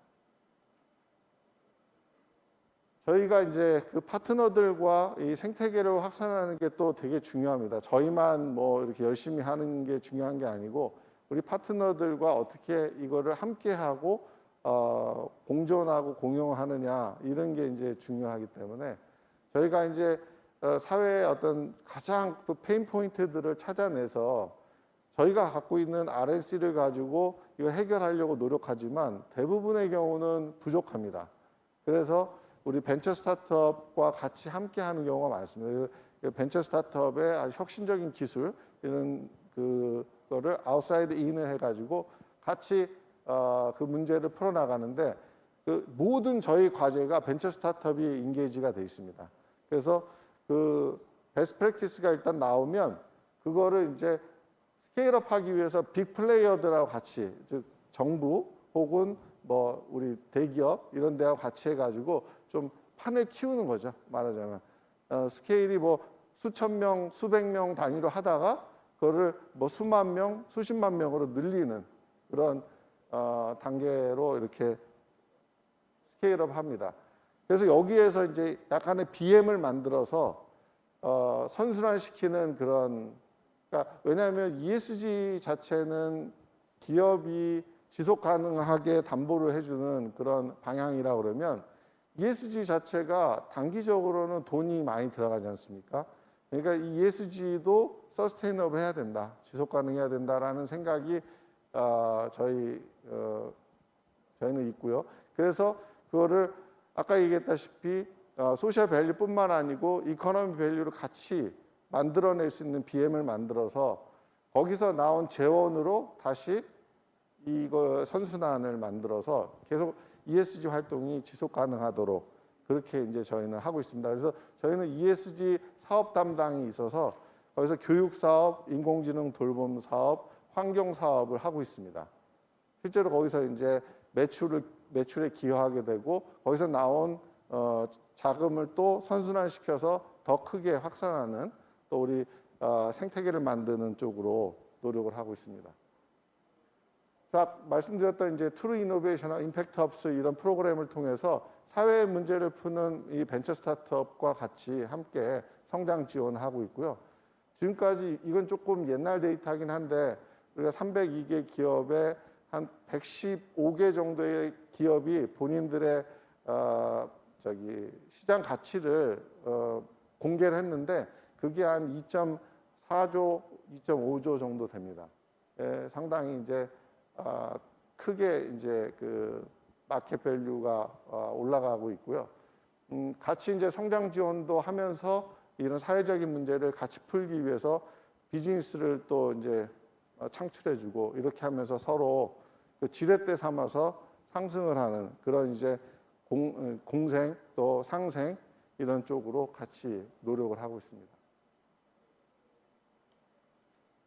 저희가 이제 그 파트너들과 이 생태계를 확산하는 게 또 되게 중요합니다. 저희만 뭐 이렇게 열심히 하는 게 중요한 게 아니고 우리 파트너들과 어떻게 이거를 함께 하고 공존하고 공용하느냐 이런 게 이제 중요하기 때문에 저희가 이제 사회의 어떤 가장 그 페인 포인트들을 찾아내서 저희가 갖고 있는 R&C를 가지고 이거 해결하려고 노력하지만 대부분의 경우는 부족합니다. 그래서 우리 벤처 스타트업과 같이 함께하는 경우가 많습니다. 벤처 스타트업의 아주 혁신적인 기술 이런 그거를 아웃사이드 인을 해가지고 같이 그 문제를 풀어나가는데 그 모든 저희 과제가 벤처 스타트업이 인게이지가 돼 있습니다. 그래서 그 베스트 프랙티스가 일단 나오면 그거를 이제 스케일업하기 위해서 빅 플레이어들하고 같이 즉 정부 혹은 뭐 우리 대기업 이런 데하고 같이 해가지고 좀 판을 키우는 거죠. 말하자면 스케일이 뭐 수천 명, 수백 명 단위로 하다가 그거를 뭐 수만 명, 수십만 명으로 늘리는 그런 단계로 이렇게 스케일업 합니다. 그래서 여기에서 이제 약간의 BM을 만들어서 선순환시키는 그런 그러니까 왜냐하면 ESG 자체는 기업이 지속 가능하게 담보를 해주는 그런 방향이라 그러면 ESG 자체가 단기적으로는 돈이 많이 들어가지 않습니까? 그러니까 이 ESG도 서스테이너블 해야 된다, 지속 가능해야 된다라는 생각이 저희는 있고요. 그래서 그거를 아까 얘기했다시피 소셜 밸류뿐만 아니고 이코노미 밸류를 같이 만들어낼 수 있는 BM을 만들어서 거기서 나온 재원으로 다시 이거 선순환을 만들어서 계속 ESG 활동이 지속 가능하도록 그렇게 이제 저희는 하고 있습니다. 그래서 저희는 ESG 사업 담당이 있어서 거기서 교육 사업, 인공지능 돌봄 사업, 환경 사업을 하고 있습니다. 실제로 거기서 이제 매출에 기여하게 되고 거기서 나온 자금을 또 선순환시켜서 더 크게 확산하는 또 우리 생태계를 만드는 쪽으로 노력을 하고 있습니다. 자, 말씀드렸던 이제 트루 이노베이션과 임팩트 업스 이런 프로그램을 통해서 사회 문제를 푸는 이 벤처 스타트업과 같이 함께 성장 지원하고 있고요. 지금까지 이건 조금 옛날 데이터긴 한데 우리가 302개 기업에 한 115개 정도의 기업이 본인들의 시장 가치를 공개를 했는데 그게 한 2.4조, 2.5조 정도 됩니다. 상당히 이제 크게 이제 그 마켓 밸류가 올라가고 있고요. 같이 이제 성장 지원도 하면서 이런 사회적인 문제를 같이 풀기 위해서 비즈니스를 또 이제 창출해주고 이렇게 하면서 서로 그 지렛대 삼아서 상승을 하는 그런 이제 공생 또 상생 이런 쪽으로 같이 노력을 하고 있습니다.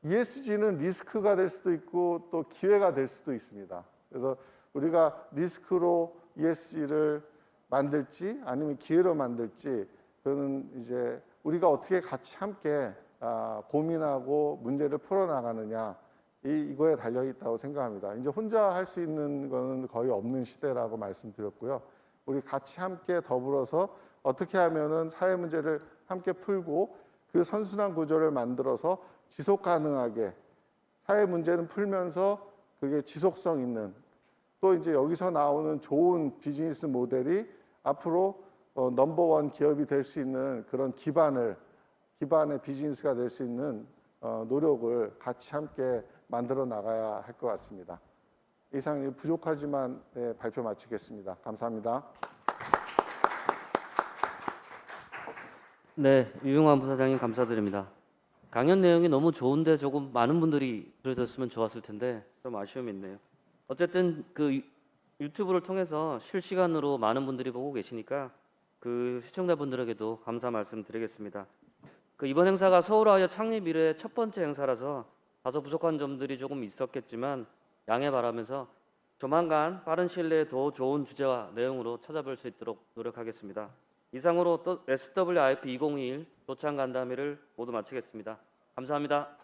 ESG는 리스크가 될 수도 있고 또 기회가 될 수도 있습니다. 그래서 우리가 리스크로 ESG를 만들지 아니면 기회로 만들지 그거는 이제 우리가 어떻게 같이 함께 고민하고 문제를 풀어나가느냐 이거에 달려 있다고 생각합니다. 이제 혼자 할 수 있는 거는 거의 없는 시대라고 말씀드렸고요. 우리 같이 함께 더불어서 어떻게 하면은 사회 문제를 함께 풀고 그 선순환 구조를 만들어서 지속 가능하게 사회 문제는 풀면서 그게 지속성 있는 또 이제 여기서 나오는 좋은 비즈니스 모델이 앞으로 넘버원 기업이 될 수 있는 그런 기반의 비즈니스가 될 수 있는 노력을 같이 함께 만들어 나가야 할 것 같습니다. 이상 부족하지만 발표 마치겠습니다. 감사합니다. 네, 유용환 부사장님 감사드립니다. 강연 내용이 너무 좋은데 조금 많은 분들이 들으셨으면 좋았을 텐데 좀 아쉬움이 있네요. 어쨌든 그 유튜브를 통해서 실시간으로 많은 분들이 보고 계시니까 그 시청자분들에게도 감사 말씀드리겠습니다. 그 이번 행사가 서울아이어 창립 이래 첫 번째 행사라서 다소 부족한 점들이 조금 있었겠지만 양해 바라면서 조만간 빠른 시일 내에 더 좋은 주제와 내용으로 찾아뵐 수 있도록 노력하겠습니다. 이상으로 또 SWIP 2021 도창 간담회를 모두 마치겠습니다. 감사합니다.